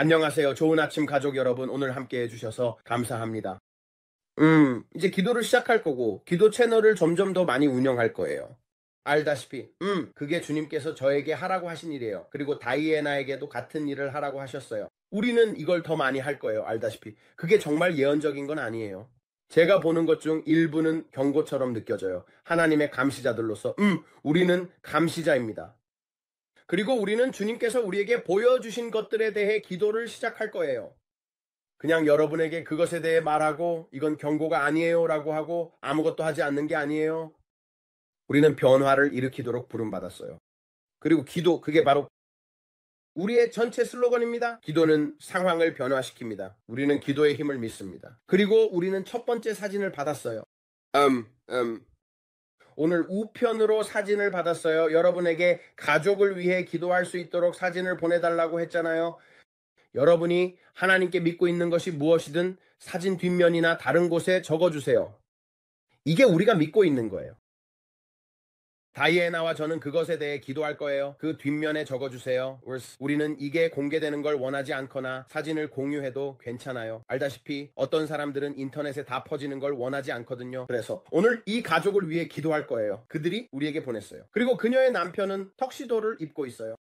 안녕하세요. 좋은 아침 가족 여러분. 오늘 함께 해주셔서 감사합니다. 이제 기도를 시작할 거고, 기도 채널을 점점 더 많이 운영할 거예요. 알다시피, 그게 주님께서 저에게 하라고 하신 일이에요. 그리고 다이애나에게도 같은 일을 하라고 하셨어요. 우리는 이걸 더 많이 할 거예요. 알다시피. 그게 정말 예언적인 건 아니에요. 제가 보는 것 중 일부는 경고처럼 느껴져요. 하나님의 감시자들로서, 우리는 감시자입니다. 그리고 우리는 주님께서 우리에게 보여주신 것들에 대해 기도를 시작할 거예요. 그냥 여러분에게 그것에 대해 말하고 이건 경고가 아니에요 라고 하고 아무것도 하지 않는 게 아니에요. 우리는 변화를 일으키도록 부름받았어요. 그리고 기도, 그게 바로 우리의 전체 슬로건입니다. 기도는 상황을 변화시킵니다. 우리는 기도의 힘을 믿습니다. 그리고 우리는 첫 번째 사진을 받았어요. 오늘 우편으로 사진을 받았어요. 여러분에게 가족을 위해 기도할 수 있도록 사진을 보내달라고 했잖아요. 여러분이 하나님께 믿고 있는 것이 무엇이든 사진 뒷면이나 다른 곳에 적어주세요. 이게 우리가 믿고 있는 거예요. 다이애나와 저는 그것에 대해 기도할 거예요. 그 뒷면에 적어주세요. 우리는 이게 공개되는 걸 원하지 않거나 사진을 공유해도 괜찮아요. 알다시피 어떤 사람들은 인터넷에 다 퍼지는 걸 원하지 않거든요. 그래서 오늘 이 가족을 위해 기도할 거예요. 그들이 우리에게 보냈어요. 그리고 그녀의 남편은 턱시도를 입고 있어요.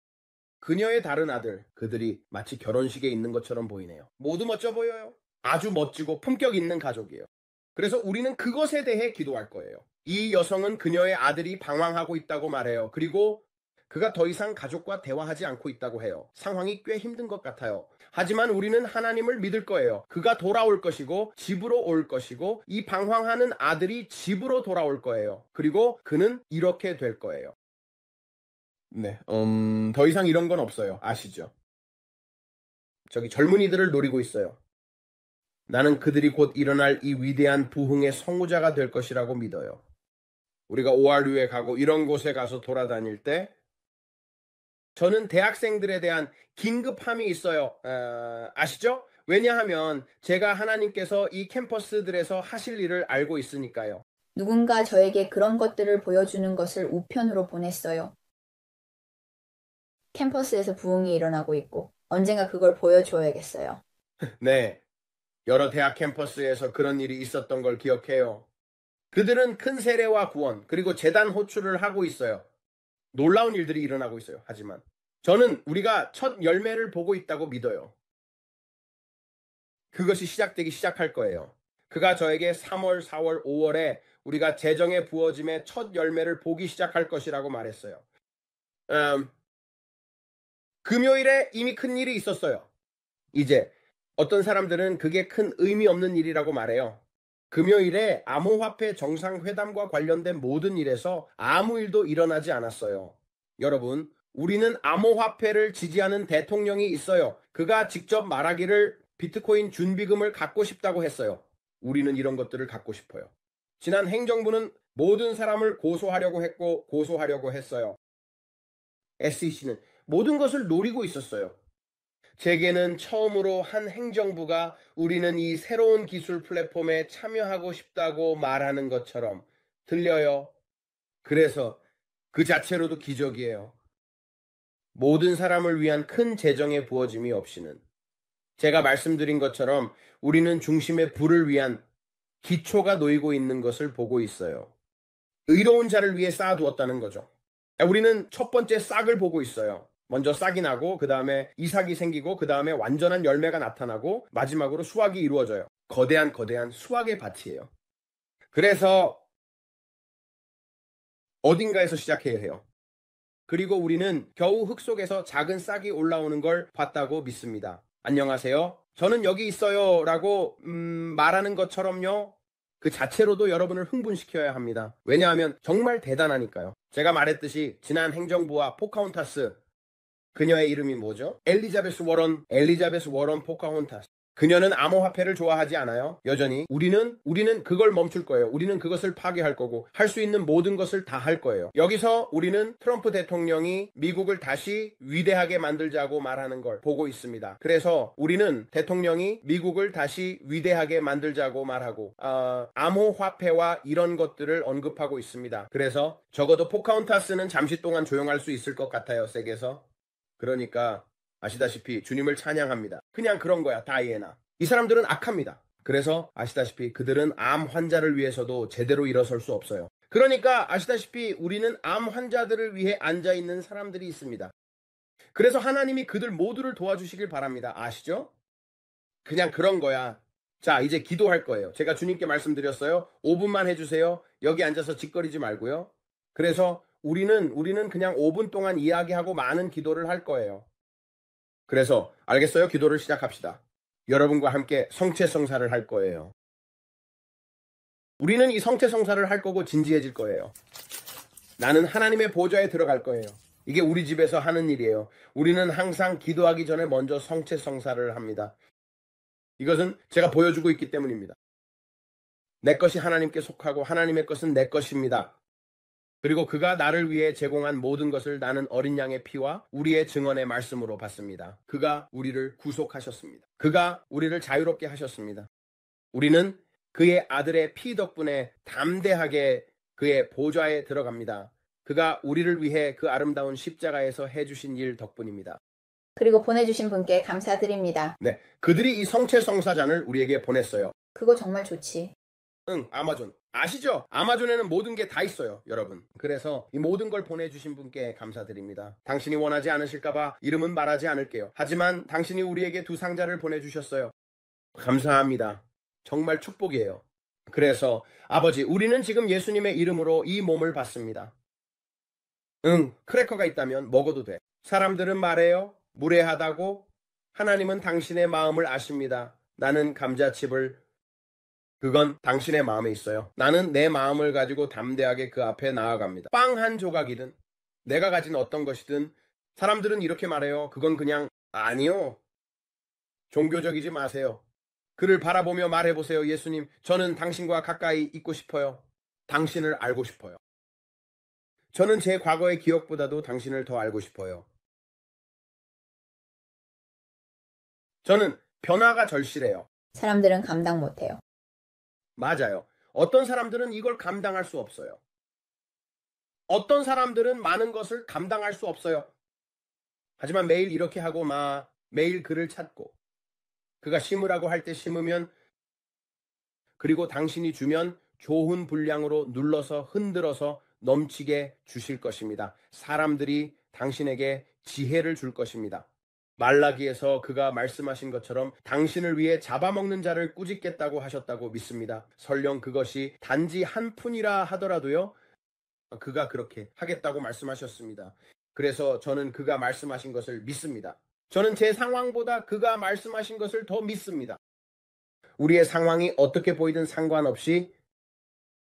그녀의 다른 아들, 그들이 마치 결혼식에 있는 것처럼 보이네요. 모두 멋져 보여요. 아주 멋지고 품격 있는 가족이에요. 그래서 우리는 그것에 대해 기도할 거예요. 이 여성은 그녀의 아들이 방황하고 있다고 말해요. 그리고 그가 더 이상 가족과 대화하지 않고 있다고 해요. 상황이 꽤 힘든 것 같아요. 하지만 우리는 하나님을 믿을 거예요. 그가 돌아올 것이고 집으로 올 것이고 이 방황하는 아들이 집으로 돌아올 거예요. 그리고 그는 이렇게 될 거예요. 네, 더 이상 이런 건 없어요. 아시죠? 저기 젊은이들을 노리고 있어요. 나는 그들이 곧 일어날 이 위대한 부흥의 성우자가 될 것이라고 믿어요. 우리가 ORU에 가고 이런 곳에 가서 돌아다닐 때 저는 대학생들에 대한 긴급함이 있어요. 아시죠? 왜냐하면 제가 하나님께서 이 캠퍼스들에서 하실 일을 알고 있으니까요. 누군가 저에게 그런 것들을 보여주는 것을 우편으로 보냈어요. 캠퍼스에서 부흥이 일어나고 있고 언젠가 그걸 보여줘야겠어요. 네, 여러 대학 캠퍼스에서 그런 일이 있었던 걸 기억해요. 그들은 큰 세례와 구원 그리고 제단 호출을 하고 있어요. 놀라운 일들이 일어나고 있어요. 하지만 저는 우리가 첫 열매를 보고 있다고 믿어요. 그것이 시작되기 시작할 거예요. 그가 저에게 3월, 4월, 5월에 우리가 재정의 부어짐의 첫 열매를 보기 시작할 것이라고 말했어요. 금요일에 이미 큰 일이 있었어요. 이제 어떤 사람들은 그게 큰 의미 없는 일이라고 말해요. 금요일에 암호화폐 정상회담과 관련된 모든 일에서 아무 일도 일어나지 않았어요. 여러분, 우리는 암호화폐를 지지하는 대통령이 있어요. 그가 직접 말하기를 비트코인 준비금을 갖고 싶다고 했어요. 우리는 이런 것들을 갖고 싶어요. 지난 행정부는 모든 사람을 고소하려고 했고 고소하려고 했어요. SEC는 모든 것을 노리고 있었어요. 제게는 처음으로 한 행정부가 우리는 이 새로운 기술 플랫폼에 참여하고 싶다고 말하는 것처럼 들려요. 그래서 그 자체로도 기적이에요. 모든 사람을 위한 큰 재정의 부어짐이 없이는 제가 말씀드린 것처럼 우리는 중심의 불을 위한 기초가 놓이고 있는 것을 보고 있어요. 의로운 자를 위해 쌓아두었다는 거죠. 우리는 첫 번째 싹을 보고 있어요. 먼저 싹이 나고 그 다음에 이삭이 생기고 그 다음에 완전한 열매가 나타나고 마지막으로 수확이 이루어져요. 거대한 수확의 밭이에요. 그래서 어딘가에서 시작해야 해요. 그리고 우리는 겨우 흙 속에서 작은 싹이 올라오는 걸 봤다고 믿습니다. 안녕하세요. 저는 여기 있어요 라고 말하는 것처럼요. 그 자체로도 여러분을 흥분시켜야 합니다. 왜냐하면 정말 대단하니까요. 제가 말했듯이 지난 행정부와 포카혼타스, 그녀의 이름이 뭐죠? 엘리자베스 워런 포카혼타스. 그녀는 암호화폐를 좋아하지 않아요. 여전히 우리는 그걸 멈출 거예요. 우리는 그것을 파괴할 거고 할 수 있는 모든 것을 다 할 거예요. 여기서 우리는 트럼프 대통령이 미국을 다시 위대하게 만들자고 말하는 걸 보고 있습니다. 그래서 우리는 대통령이 미국을 다시 위대하게 만들자고 말하고 암호화폐와 이런 것들을 언급하고 있습니다. 그래서 적어도 포카혼타스는 잠시 동안 조용할 수 있을 것 같아요. 세계에서. 그러니까 아시다시피 주님을 찬양합니다. 그냥 그런 거야, 다이애나. 이 사람들은 악합니다. 그래서 아시다시피 그들은 암 환자를 위해서도 제대로 일어설 수 없어요. 그러니까 아시다시피 우리는 암 환자들을 위해 앉아있는 사람들이 있습니다. 그래서 하나님이 그들 모두를 도와주시길 바랍니다. 아시죠? 그냥 그런 거야. 자, 이제 기도할 거예요. 제가 주님께 말씀드렸어요. 5분만 해주세요. 여기 앉아서 짓거리지 말고요. 그래서 우리는 그냥 5분 동안 이야기하고 많은 기도를 할 거예요. 그래서 알겠어요? 기도를 시작합시다. 여러분과 함께 성체성사를 할 거예요. 우리는 이 성체성사를 할 거고 진지해질 거예요. 나는 하나님의 보좌에 들어갈 거예요. 이게 우리 집에서 하는 일이에요. 우리는 항상 기도하기 전에 먼저 성체성사를 합니다. 이것은 제가 보여주고 있기 때문입니다. 내 것이 하나님께 속하고 하나님의 것은 내 것입니다. 그리고 그가 나를 위해 제공한 모든 것을 나는 어린 양의 피와 우리의 증언의 말씀으로 받습니다. 그가 우리를 구속하셨습니다. 그가 우리를 자유롭게 하셨습니다. 우리는 그의 아들의 피 덕분에 담대하게 그의 보좌에 들어갑니다. 그가 우리를 위해 그 아름다운 십자가에서 해주신 일 덕분입니다. 그리고 보내주신 분께 감사드립니다. 네, 그들이 이 성체성사잔을 우리에게 보냈어요. 그거 정말 좋지. 응, 아마존. 아시죠? 아마존에는 모든 게 다 있어요, 여러분. 그래서 이 모든 걸 보내주신 분께 감사드립니다. 당신이 원하지 않으실까봐 이름은 말하지 않을게요. 하지만 당신이 우리에게 두 상자를 보내주셨어요. 감사합니다. 정말 축복이에요. 그래서 아버지, 우리는 지금 예수님의 이름으로 이 몸을 받습니다. 응, 크래커가 있다면 먹어도 돼. 사람들은 말해요. 무례하다고. 하나님은 당신의 마음을 아십니다. 나는 감자칩을 그건 당신의 마음에 있어요. 나는 내 마음을 가지고 담대하게 그 앞에 나아갑니다. 빵 한 조각이든 내가 가진 어떤 것이든 사람들은 이렇게 말해요. 그건 그냥 아니요. 종교적이지 마세요. 그를 바라보며 말해보세요. 예수님, 저는 당신과 가까이 있고 싶어요. 당신을 알고 싶어요. 저는 제 과거의 기억보다도 당신을 더 알고 싶어요. 저는 변화가 절실해요. 사람들은 감당 못해요. 맞아요. 어떤 사람들은 이걸 감당할 수 없어요. 어떤 사람들은 많은 것을 감당할 수 없어요. 하지만 매일 이렇게 하고 매일 그를 찾고 그가 심으라고 할 때 심으면 그리고 당신이 주면 좋은 분량으로 눌러서 흔들어서 넘치게 주실 것입니다. 사람들이 당신에게 지혜를 줄 것입니다. 말라기에서 그가 말씀하신 것처럼 당신을 위해 잡아먹는 자를 꾸짖겠다고 하셨다고 믿습니다. 설령 그것이 단지 한 푼이라 하더라도요. 그가 그렇게 하겠다고 말씀하셨습니다. 그래서 저는 그가 말씀하신 것을 믿습니다. 저는 제 상황보다 그가 말씀하신 것을 더 믿습니다. 우리의 상황이 어떻게 보이든 상관없이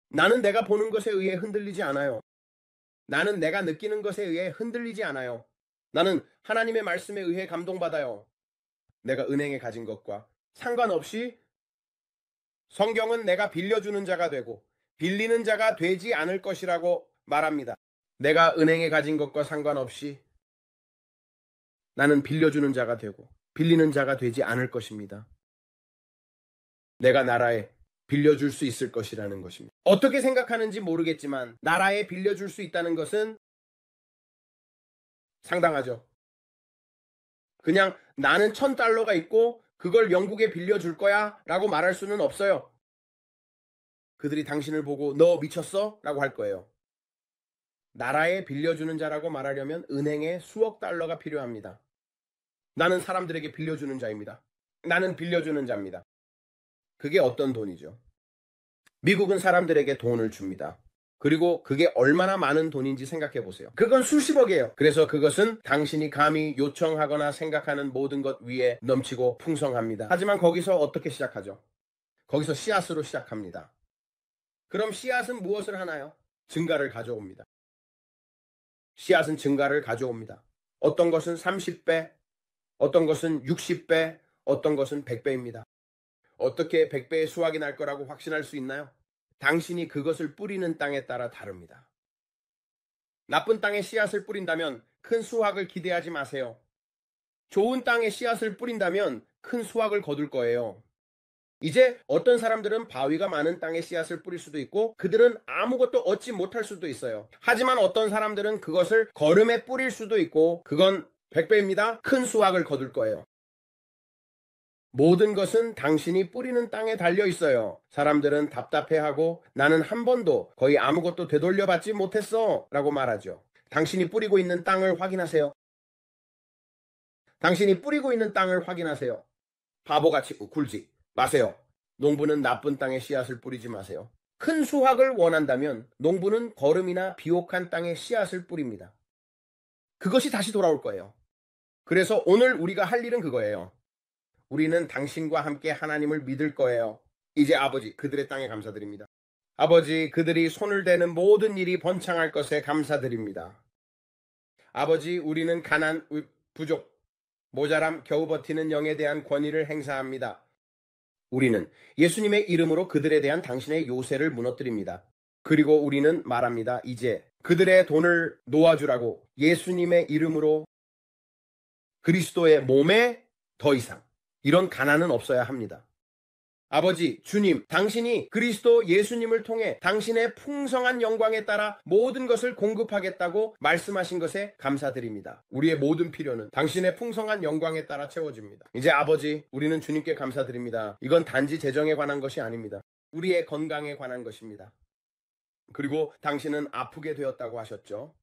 나는 내가 보는 것에 의해 흔들리지 않아요. 나는 내가 느끼는 것에 의해 흔들리지 않아요. 나는 하나님의 말씀에 의해 감동받아요. 내가 은행에 가진 것과 상관없이 성경은 내가 빌려주는 자가 되고 빌리는 자가 되지 않을 것이라고 말합니다. 내가 은행에 가진 것과 상관없이 나는 빌려주는 자가 되고 빌리는 자가 되지 않을 것입니다. 내가 나라에 빌려줄 수 있을 것이라는 것입니다. 어떻게 생각하는지 모르겠지만 나라에 빌려줄 수 있다는 것은 상당하죠. 그냥 나는 $1,000가 있고 그걸 영국에 빌려줄 거야 라고 말할 수는 없어요. 그들이 당신을 보고 너 미쳤어? 라고 할 거예요. 나라에 빌려주는 자라고 말하려면 은행에 수억 달러가 필요합니다. 나는 사람들에게 빌려주는 자입니다. 나는 빌려주는 자입니다. 그게 어떤 돈이죠? 미국은 사람들에게 돈을 줍니다. 그리고 그게 얼마나 많은 돈인지 생각해 보세요. 그건 수십억이에요. 그래서 그것은 당신이 감히 요청하거나 생각하는 모든 것 위에 넘치고 풍성합니다. 하지만 거기서 어떻게 시작하죠? 거기서 씨앗으로 시작합니다. 그럼 씨앗은 무엇을 하나요? 증가를 가져옵니다. 씨앗은 증가를 가져옵니다. 어떤 것은 30배, 어떤 것은 60배, 어떤 것은 100배입니다. 어떻게 100배의 수확이 날 거라고 확신할 수 있나요? 당신이 그것을 뿌리는 땅에 따라 다릅니다. 나쁜 땅에 씨앗을 뿌린다면 큰 수확을 기대하지 마세요. 좋은 땅에 씨앗을 뿌린다면 큰 수확을 거둘 거예요. 이제 어떤 사람들은 바위가 많은 땅에 씨앗을 뿌릴 수도 있고 그들은 아무것도 얻지 못할 수도 있어요. 하지만 어떤 사람들은 그것을 거름에 뿌릴 수도 있고 그건 100배입니다. 큰 수확을 거둘 거예요. 모든 것은 당신이 뿌리는 땅에 달려 있어요. 사람들은 답답해하고 나는 한 번도 거의 아무것도 되돌려받지 못했어 라고 말하죠. 당신이 뿌리고 있는 땅을 확인하세요. 당신이 뿌리고 있는 땅을 확인하세요. 바보같이 굴지 마세요. 농부는 나쁜 땅에 씨앗을 뿌리지 마세요. 큰 수확을 원한다면 농부는 거름이나 비옥한 땅에 씨앗을 뿌립니다. 그것이 다시 돌아올 거예요. 그래서 오늘 우리가 할 일은 그거예요. 우리는 당신과 함께 하나님을 믿을 거예요. 이제 아버지, 그들의 땅에 감사드립니다. 아버지, 그들이 손을 대는 모든 일이 번창할 것에 감사드립니다. 아버지, 우리는 가난, 부족, 모자람, 겨우 버티는 영에 대한 권위를 행사합니다. 우리는 예수님의 이름으로 그들에 대한 당신의 요새를 무너뜨립니다. 그리고 우리는 말합니다. 이제 그들의 돈을 놓아주라고 예수님의 이름으로 그리스도의 몸에 더 이상 이런 가난은 없어야 합니다. 아버지, 주님, 당신이 그리스도 예수님을 통해 당신의 풍성한 영광에 따라 모든 것을 공급하겠다고 말씀하신 것에 감사드립니다. 우리의 모든 필요는 당신의 풍성한 영광에 따라 채워집니다. 이제 아버지, 우리는 주님께 감사드립니다. 이건 단지 재정에 관한 것이 아닙니다. 우리의 건강에 관한 것입니다. 그리고 당신은 아프게 되었다고 하셨죠.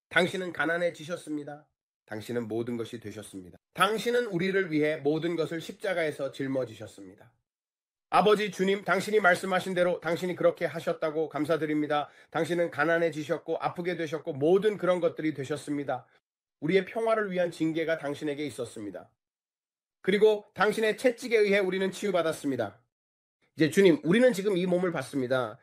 당신은 가난해지셨습니다. 당신은 모든 것이 되셨습니다. 당신은 우리를 위해 모든 것을 십자가에서 짊어지셨습니다. 아버지 주님, 당신이 말씀하신 대로 당신이 그렇게 하셨다고 감사드립니다. 당신은 가난해지셨고 아프게 되셨고 모든 그런 것들이 되셨습니다. 우리의 평화를 위한 징계가 당신에게 있었습니다. 그리고 당신의 채찍에 의해 우리는 치유받았습니다. 이제 주님, 우리는 지금 이 몸을 받습니다.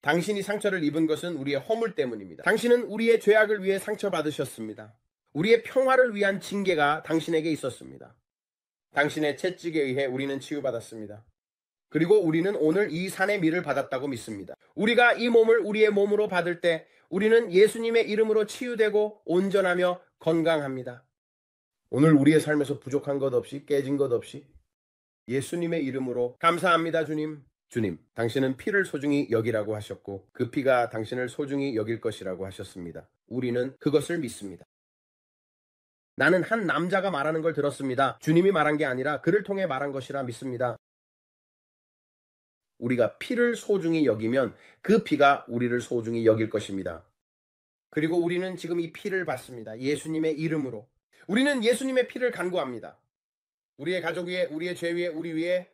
당신이 상처를 입은 것은 우리의 허물 때문입니다. 당신은 우리의 죄악을 위해 상처받으셨습니다. 우리의 평화를 위한 징계가 당신에게 있었습니다. 당신의 채찍에 의해 우리는 치유받았습니다. 그리고 우리는 오늘 이 산의 미를 받았다고 믿습니다. 우리가 이 몸을 우리의 몸으로 받을 때 우리는 예수님의 이름으로 치유되고 온전하며 건강합니다. 오늘 우리의 삶에서 부족한 것 없이 깨진 것 없이 예수님의 이름으로 감사합니다. 주님. 주님, 당신은 피를 소중히 여기라고 하셨고 그 피가 당신을 소중히 여길 것이라고 하셨습니다. 우리는 그것을 믿습니다. 나는 한 남자가 말하는 걸 들었습니다. 주님이 말한 게 아니라 그를 통해 말한 것이라 믿습니다. 우리가 피를 소중히 여기면 그 피가 우리를 소중히 여길 것입니다. 그리고 우리는 지금 이 피를 받습니다. 예수님의 이름으로. 우리는 예수님의 피를 간구합니다. 우리의 가족 위에, 우리의 죄 위에, 우리 위에.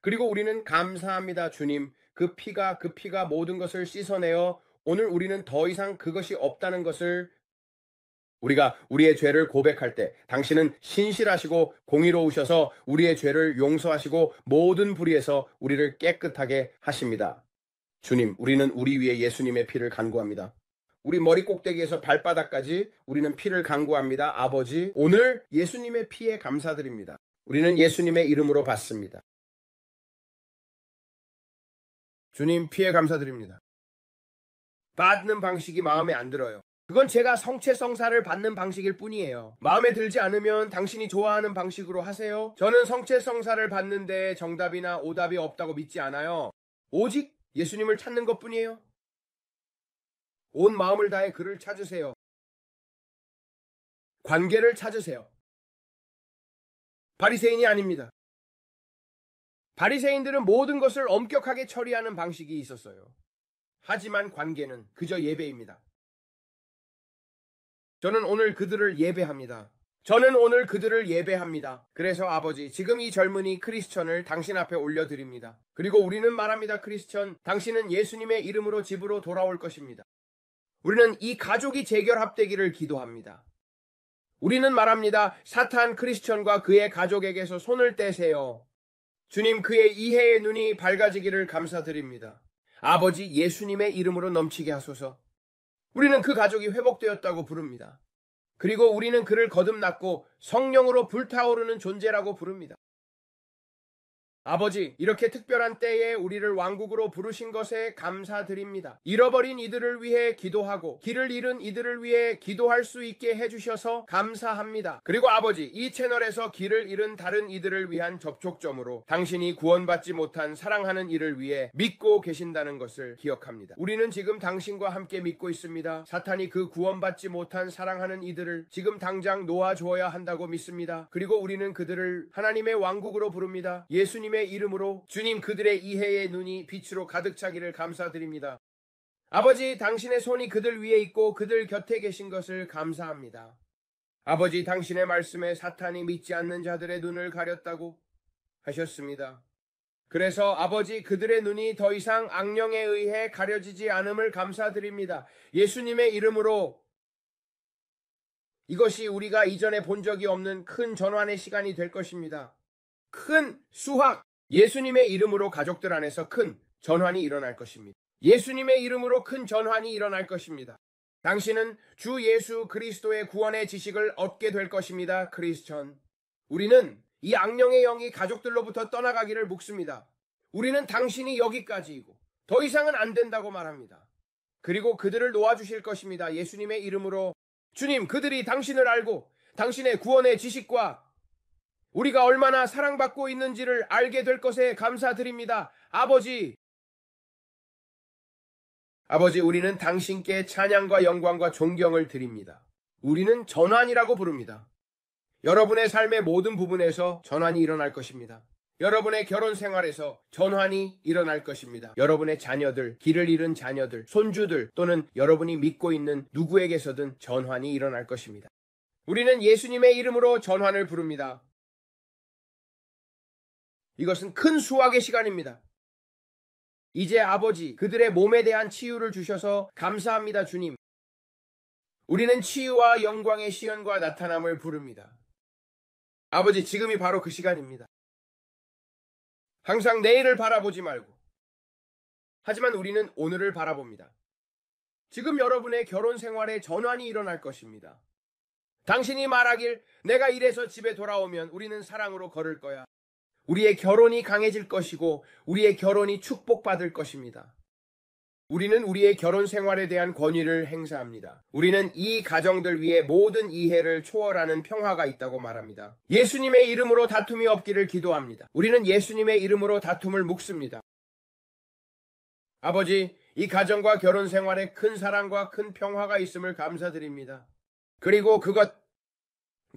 그리고 우리는 감사합니다. 주님. 그 피가 모든 것을 씻어내어 오늘 우리는 더 이상 그것이 없다는 것을 우리가 우리의 죄를 고백할 때 당신은 신실하시고 공의로우셔서 우리의 죄를 용서하시고 모든 불의에서 우리를 깨끗하게 하십니다. 주님, 우리는 우리 위에 예수님의 피를 간구합니다. 우리 머리 꼭대기에서 발바닥까지 우리는 피를 간구합니다. 아버지, 오늘 예수님의 피에 감사드립니다. 우리는 예수님의 이름으로 받습니다. 주님, 피에 감사드립니다. 받는 방식이 마음에 안 들어요. 그건 제가 성체성사를 받는 방식일 뿐이에요. 마음에 들지 않으면 당신이 좋아하는 방식으로 하세요. 저는 성체성사를 받는데 정답이나 오답이 없다고 믿지 않아요. 오직 예수님을 찾는 것뿐이에요. 온 마음을 다해 그를 찾으세요. 관계를 찾으세요. 바리새인이 아닙니다. 바리새인들은 모든 것을 엄격하게 처리하는 방식이 있었어요. 하지만 관계는 그저 예배입니다. 저는 오늘 그들을 예배합니다. 그래서 아버지, 지금 이 젊은이 크리스천을 당신 앞에 올려드립니다. 그리고 우리는 말합니다. 크리스천, 당신은 예수님의 이름으로 집으로 돌아올 것입니다. 우리는 이 가족이 재결합되기를 기도합니다. 우리는 말합니다. 사탄 크리스천과 그의 가족에게서 손을 떼세요. 주님, 그의 이해의 눈이 밝아지기를 감사드립니다. 아버지, 예수님의 이름으로 넘치게 하소서. 우리는 그 가족이 회복되었다고 부릅니다. 그리고 우리는 그를 거듭났고 성령으로 불타오르는 존재라고 부릅니다. 아버지, 이렇게 특별한 때에 우리를 왕국으로 부르신 것에 감사드립니다. 잃어버린 이들을 위해 기도하고 길을 잃은 이들을 위해 기도할 수 있게 해주셔서 감사합니다. 그리고 아버지, 이 채널에서 길을 잃은 다른 이들을 위한 접촉점으로 당신이 구원받지 못한 사랑하는 이를 위해 믿고 계신다는 것을 기억합니다. 우리는 지금 당신과 함께 믿고 있습니다. 사탄이 그 구원받지 못한 사랑하는 이들을 지금 당장 놓아주어야 한다고 믿습니다. 그리고 우리는 그들을 하나님의 왕국으로 부릅니다. 예수님의 이름으로 주님, 그들의 이해의 눈이 빛으로 가득 차기를 감사드립니다. 아버지, 당신의 손이 그들 위에 있고 그들 곁에 계신 것을 감사합니다. 아버지, 당신의 말씀에 사탄이 믿지 않는 자들의 눈을 가렸다고 하셨습니다. 그래서 아버지, 그들의 눈이 더 이상 악령에 의해 가려지지 않음을 감사드립니다. 예수님의 이름으로 이것이 우리가 이전에 본 적이 없는 큰 전환의 시간이 될 것입니다. 큰 수확, 예수님의 이름으로 가족들 안에서 큰 전환이 일어날 것입니다. 예수님의 이름으로 큰 전환이 일어날 것입니다. 당신은 주 예수 그리스도의 구원의 지식을 얻게 될 것입니다. 크리스천, 우리는 이 악령의 영이 가족들로부터 떠나가기를 묵습니다. 우리는 당신이 여기까지이고 더 이상은 안 된다고 말합니다. 그리고 그들을 놓아주실 것입니다. 예수님의 이름으로 주님, 그들이 당신을 알고 당신의 구원의 지식과 우리가 얼마나 사랑받고 있는지를 알게 될 것에 감사드립니다. 아버지, 우리는 당신께 찬양과 영광과 존경을 드립니다. 우리는 전환이라고 부릅니다. 여러분의 삶의 모든 부분에서 전환이 일어날 것입니다. 여러분의 결혼 생활에서 전환이 일어날 것입니다. 여러분의 자녀들, 길을 잃은 자녀들, 손주들 또는 여러분이 믿고 있는 누구에게서든 전환이 일어날 것입니다. 우리는 예수님의 이름으로 전환을 부릅니다. 이것은 큰 수확의 시간입니다. 이제 아버지, 그들의 몸에 대한 치유를 주셔서 감사합니다. 주님, 우리는 치유와 영광의 시연과 나타남을 부릅니다. 아버지, 지금이 바로 그 시간입니다. 항상 내일을 바라보지 말고, 하지만 우리는 오늘을 바라봅니다. 지금 여러분의 결혼 생활에 전환이 일어날 것입니다. 당신이 말하길, 내가 일해서 집에 돌아오면 우리는 사랑으로 걸을 거야. 우리의 결혼이 강해질 것이고 우리의 결혼이 축복받을 것입니다. 우리는 우리의 결혼 생활에 대한 권위를 행사합니다. 우리는 이 가정들 위에 모든 이해를 초월하는 평화가 있다고 말합니다. 예수님의 이름으로 다툼이 없기를 기도합니다. 우리는 예수님의 이름으로 다툼을 묵습니다. 아버지, 이 가정과 결혼 생활에 큰 사랑과 큰 평화가 있음을 감사드립니다. 그리고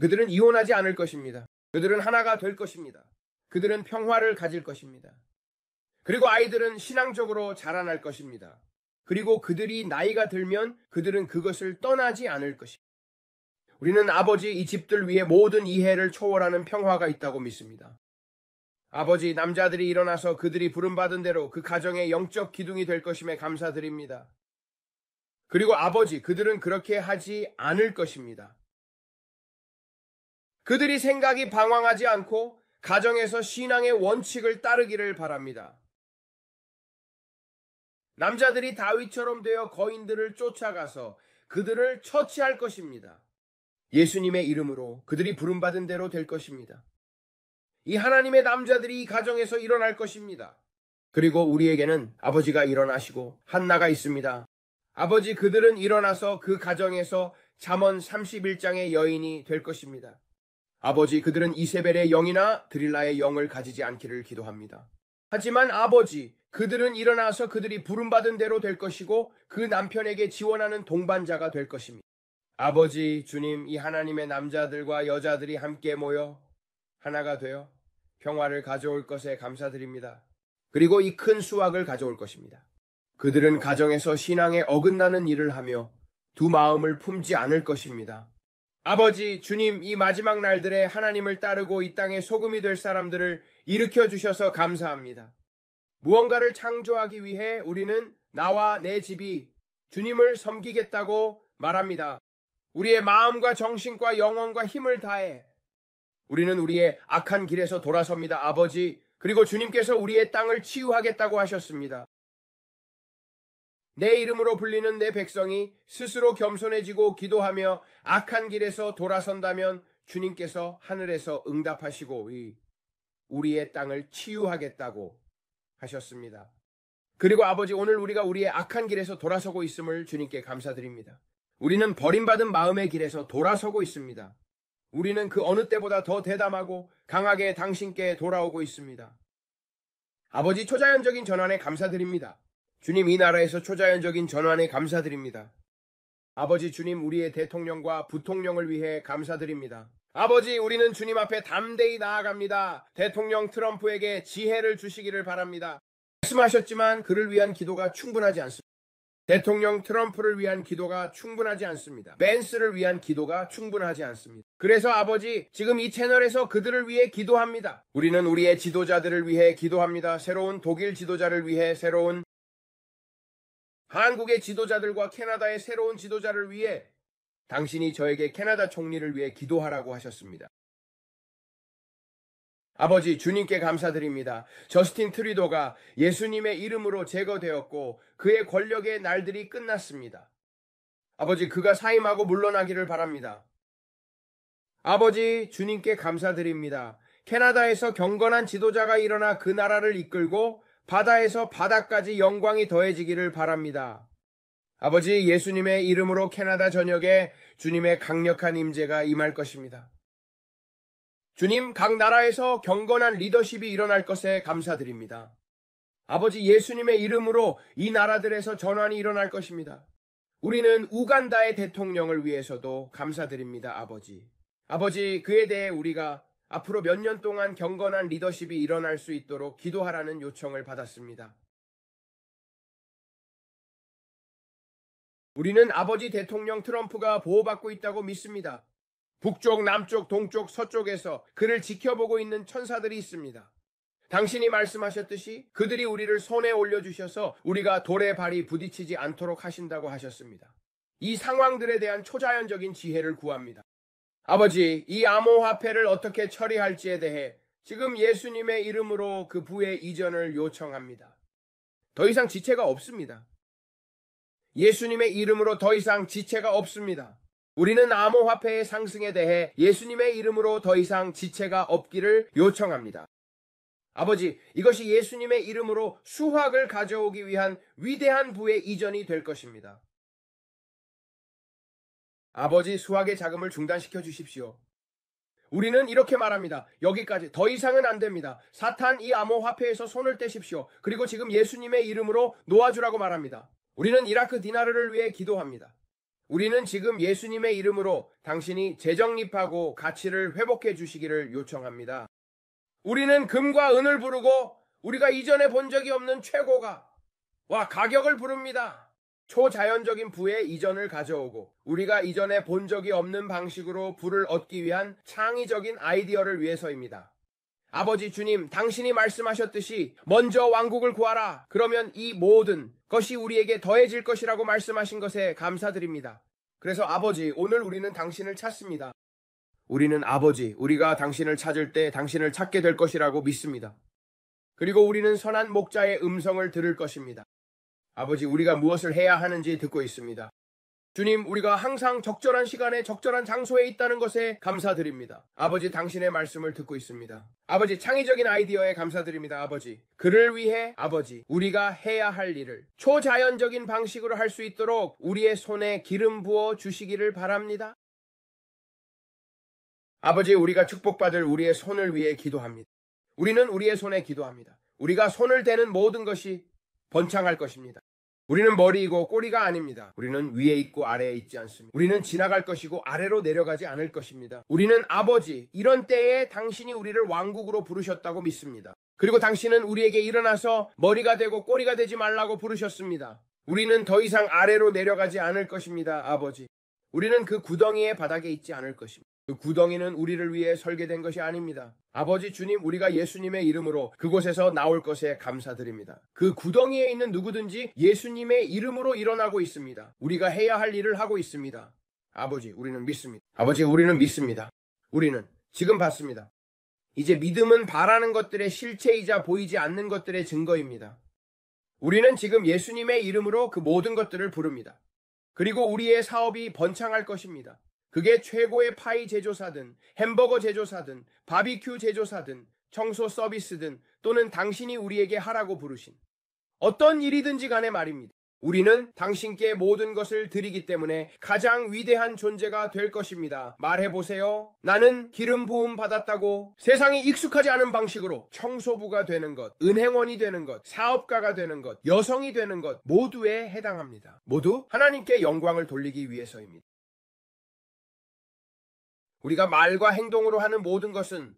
그들은 이혼하지 않을 것입니다. 그들은 하나가 될 것입니다. 그들은 평화를 가질 것입니다. 그리고 아이들은 신앙적으로 자라날 것입니다. 그리고 그들이 나이가 들면 그들은 그것을 떠나지 않을 것입니다. 우리는 아버지, 이 집들 위에 모든 이해를 초월하는 평화가 있다고 믿습니다. 아버지, 남자들이 일어나서 그들이 부름받은 대로 그 가정의 영적 기둥이 될 것임에 감사드립니다. 그리고 아버지, 그들은 그렇게 하지 않을 것입니다. 그들이 생각이 방황하지 않고 가정에서 신앙의 원칙을 따르기를 바랍니다. 남자들이 다윗처럼 되어 거인들을 쫓아가서 그들을 처치할 것입니다. 예수님의 이름으로 그들이 부름받은 대로 될 것입니다. 이 하나님의 남자들이 이 가정에서 일어날 것입니다. 그리고 우리에게는 아버지가 일어나시고 한나가 있습니다. 아버지, 그들은 일어나서 그 가정에서 잠언 31장의 여인이 될 것입니다. 아버지, 그들은 이세벨의 영이나 드릴라의 영을 가지지 않기를 기도합니다. 하지만 아버지, 그들은 일어나서 그들이 부름받은 대로 될 것이고 그 남편에게 지원하는 동반자가 될 것입니다. 아버지, 주님, 이 하나님의 남자들과 여자들이 함께 모여 하나가 되어 평화를 가져올 것에 감사드립니다. 그리고 이 큰 수확을 가져올 것입니다. 그들은 가정에서 신앙에 어긋나는 일을 하며 두 마음을 품지 않을 것입니다. 아버지, 주님, 이 마지막 날들에 하나님을 따르고 이 땅의 소금이 될 사람들을 일으켜 주셔서 감사합니다. 무언가를 창조하기 위해 우리는 나와 내 집이 주님을 섬기겠다고 말합니다. 우리의 마음과 정신과 영혼과 힘을 다해 우리는 우리의 악한 길에서 돌아섭니다. 아버지, 그리고 주님께서 우리의 땅을 치유하겠다고 하셨습니다. 내 이름으로 불리는 내 백성이 스스로 겸손해지고 기도하며 악한 길에서 돌아선다면 주님께서 하늘에서 응답하시고 우리의 땅을 치유하겠다고 하셨습니다. 그리고 아버지, 오늘 우리가 우리의 악한 길에서 돌아서고 있음을 주님께 감사드립니다. 우리는 버림받은 마음의 길에서 돌아서고 있습니다. 우리는 그 어느 때보다 더 대담하고 강하게 당신께 돌아오고 있습니다. 아버지, 초자연적인 전환에 감사드립니다. 주님, 이 나라에서 초자연적인 전환에 감사드립니다. 아버지 주님, 우리의 대통령과 부통령을 위해 감사드립니다. 아버지, 우리는 주님 앞에 담대히 나아갑니다. 대통령 트럼프에게 지혜를 주시기를 바랍니다. 말씀하셨지만 그를 위한 기도가 충분하지 않습니다. 대통령 트럼프를 위한 기도가 충분하지 않습니다. 벤스를 위한 기도가 충분하지 않습니다. 그래서 아버지, 지금 이 채널에서 그들을 위해 기도합니다. 우리는 우리의 지도자들을 위해 기도합니다. 새로운 독일 지도자를 위해, 새로운 한국의 지도자들과 캐나다의 새로운 지도자를 위해 당신이 저에게 캐나다 총리를 위해 기도하라고 하셨습니다. 아버지, 주님께 감사드립니다. 저스틴 트루도가 예수님의 이름으로 제거되었고 그의 권력의 날들이 끝났습니다. 아버지, 그가 사임하고 물러나기를 바랍니다. 아버지, 주님께 감사드립니다. 캐나다에서 경건한 지도자가 일어나 그 나라를 이끌고 바다에서 바다까지 영광이 더해지기를 바랍니다. 아버지, 예수님의 이름으로 캐나다 전역에 주님의 강력한 임재가 임할 것입니다. 주님, 각 나라에서 경건한 리더십이 일어날 것에 감사드립니다. 아버지, 예수님의 이름으로 이 나라들에서 전환이 일어날 것입니다. 우리는 우간다의 대통령을 위해서도 감사드립니다, 아버지. 아버지, 그에 대해 우리가 앞으로 몇 년 동안 경건한 리더십이 일어날 수 있도록 기도하라는 요청을 받았습니다. 우리는 아버지 대통령 트럼프가 보호받고 있다고 믿습니다. 북쪽, 남쪽, 동쪽, 서쪽에서 그를 지켜보고 있는 천사들이 있습니다. 당신이 말씀하셨듯이 그들이 우리를 손에 올려주셔서 우리가 돌에 발이 부딪히지 않도록 하신다고 하셨습니다. 이 상황들에 대한 초자연적인 지혜를 구합니다. 아버지, 이 암호화폐를 어떻게 처리할지에 대해 지금 예수님의 이름으로 그 부의 이전을 요청합니다. 더 이상 지체가 없습니다. 예수님의 이름으로 더 이상 지체가 없습니다. 우리는 암호화폐의 상승에 대해 예수님의 이름으로 더 이상 지체가 없기를 요청합니다. 아버지, 이것이 예수님의 이름으로 수확을 가져오기 위한 위대한 부의 이전이 될 것입니다. 아버지, 수확의 자금을 중단시켜 주십시오. 우리는 이렇게 말합니다. 여기까지, 더 이상은 안 됩니다. 사탄, 이 암호화폐에서 손을 떼십시오. 그리고 지금 예수님의 이름으로 놓아주라고 말합니다. 우리는 이라크 디나르를 위해 기도합니다. 우리는 지금 예수님의 이름으로 당신이 재정립하고 가치를 회복해 주시기를 요청합니다. 우리는 금과 은을 부르고 우리가 이전에 본 적이 없는 최고가 가격을 부릅니다. 초자연적인 부의 이전을 가져오고 우리가 이전에 본 적이 없는 방식으로 부를 얻기 위한 창의적인 아이디어를 위해서입니다. 아버지 주님, 당신이 말씀하셨듯이 먼저 왕국을 구하라. 그러면 이 모든 것이 우리에게 더해질 것이라고 말씀하신 것에 감사드립니다. 그래서 아버지, 오늘 우리는 당신을 찾습니다. 우리는 아버지, 우리가 당신을 찾을 때 당신을 찾게 될 것이라고 믿습니다. 그리고 우리는 선한 목자의 음성을 들을 것입니다. 아버지, 우리가 무엇을 해야 하는지 듣고 있습니다. 주님, 우리가 항상 적절한 시간에 적절한 장소에 있다는 것에 감사드립니다. 아버지, 당신의 말씀을 듣고 있습니다. 아버지, 창의적인 아이디어에 감사드립니다. 아버지, 그를 위해 아버지, 우리가 해야 할 일을 초자연적인 방식으로 할 수 있도록 우리의 손에 기름 부어 주시기를 바랍니다. 아버지, 우리가 축복받을 우리의 손을 위해 기도합니다. 우리는 우리의 손에 기도합니다. 우리가 손을 대는 모든 것이 번창할 것입니다. 우리는 머리이고 꼬리가 아닙니다. 우리는 위에 있고 아래에 있지 않습니다. 우리는 지나갈 것이고 아래로 내려가지 않을 것입니다. 우리는 아버지, 이런 때에 당신이 우리를 왕국으로 부르셨다고 믿습니다. 그리고 당신은 우리에게 일어나서 머리가 되고 꼬리가 되지 말라고 부르셨습니다. 우리는 더 이상 아래로 내려가지 않을 것입니다. 아버지, 우리는 그 구덩이의 바닥에 있지 않을 것입니다. 그 구덩이는 우리를 위해 설계된 것이 아닙니다. 아버지 주님, 우리가 예수님의 이름으로 그곳에서 나올 것에 감사드립니다. 그 구덩이에 있는 누구든지 예수님의 이름으로 일어나고 있습니다. 우리가 해야 할 일을 하고 있습니다. 아버지, 우리는 믿습니다. 아버지, 우리는 믿습니다. 우리는 지금 봤습니다. 이제 믿음은 바라는 것들의 실체이자 보이지 않는 것들의 증거입니다. 우리는 지금 예수님의 이름으로 그 모든 것들을 부릅니다. 그리고 우리의 사업이 번창할 것입니다. 그게 최고의 파이 제조사든 햄버거 제조사든 바비큐 제조사든 청소 서비스든 또는 당신이 우리에게 하라고 부르신 어떤 일이든지 간에 말입니다. 우리는 당신께 모든 것을 드리기 때문에 가장 위대한 존재가 될 것입니다. 말해보세요. 나는 기름 부음 받았다고 세상에 익숙하지 않은 방식으로 청소부가 되는 것, 은행원이 되는 것, 사업가가 되는 것, 여성이 되는 것 모두에 해당합니다. 모두 하나님께 영광을 돌리기 위해서입니다. 우리가 말과 행동으로 하는 모든 것은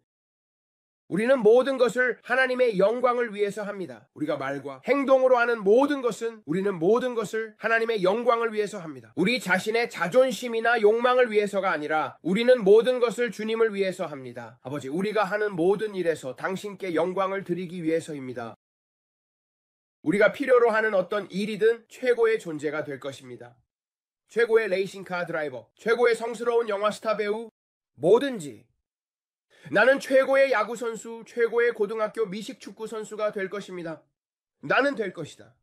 우리는 모든 것을 하나님의 영광을 위해서 합니다. 우리가 말과 행동으로 하는 모든 것은 우리는 모든 것을 하나님의 영광을 위해서 합니다. 우리 자신의 자존심이나 욕망을 위해서가 아니라 우리는 모든 것을 주님을 위해서 합니다. 아버지, 우리가 하는 모든 일에서 당신께 영광을 드리기 위해서입니다. 우리가 필요로 하는 어떤 일이든 최고의 존재가 될 것입니다. 최고의 레이싱카 드라이버, 최고의 성스러운 영화 스타 배우, 뭐든지 나는 최고의 야구 선수, 최고의 고등학교 미식 축구 선수가 될 것입니다. 나는 될 것이다.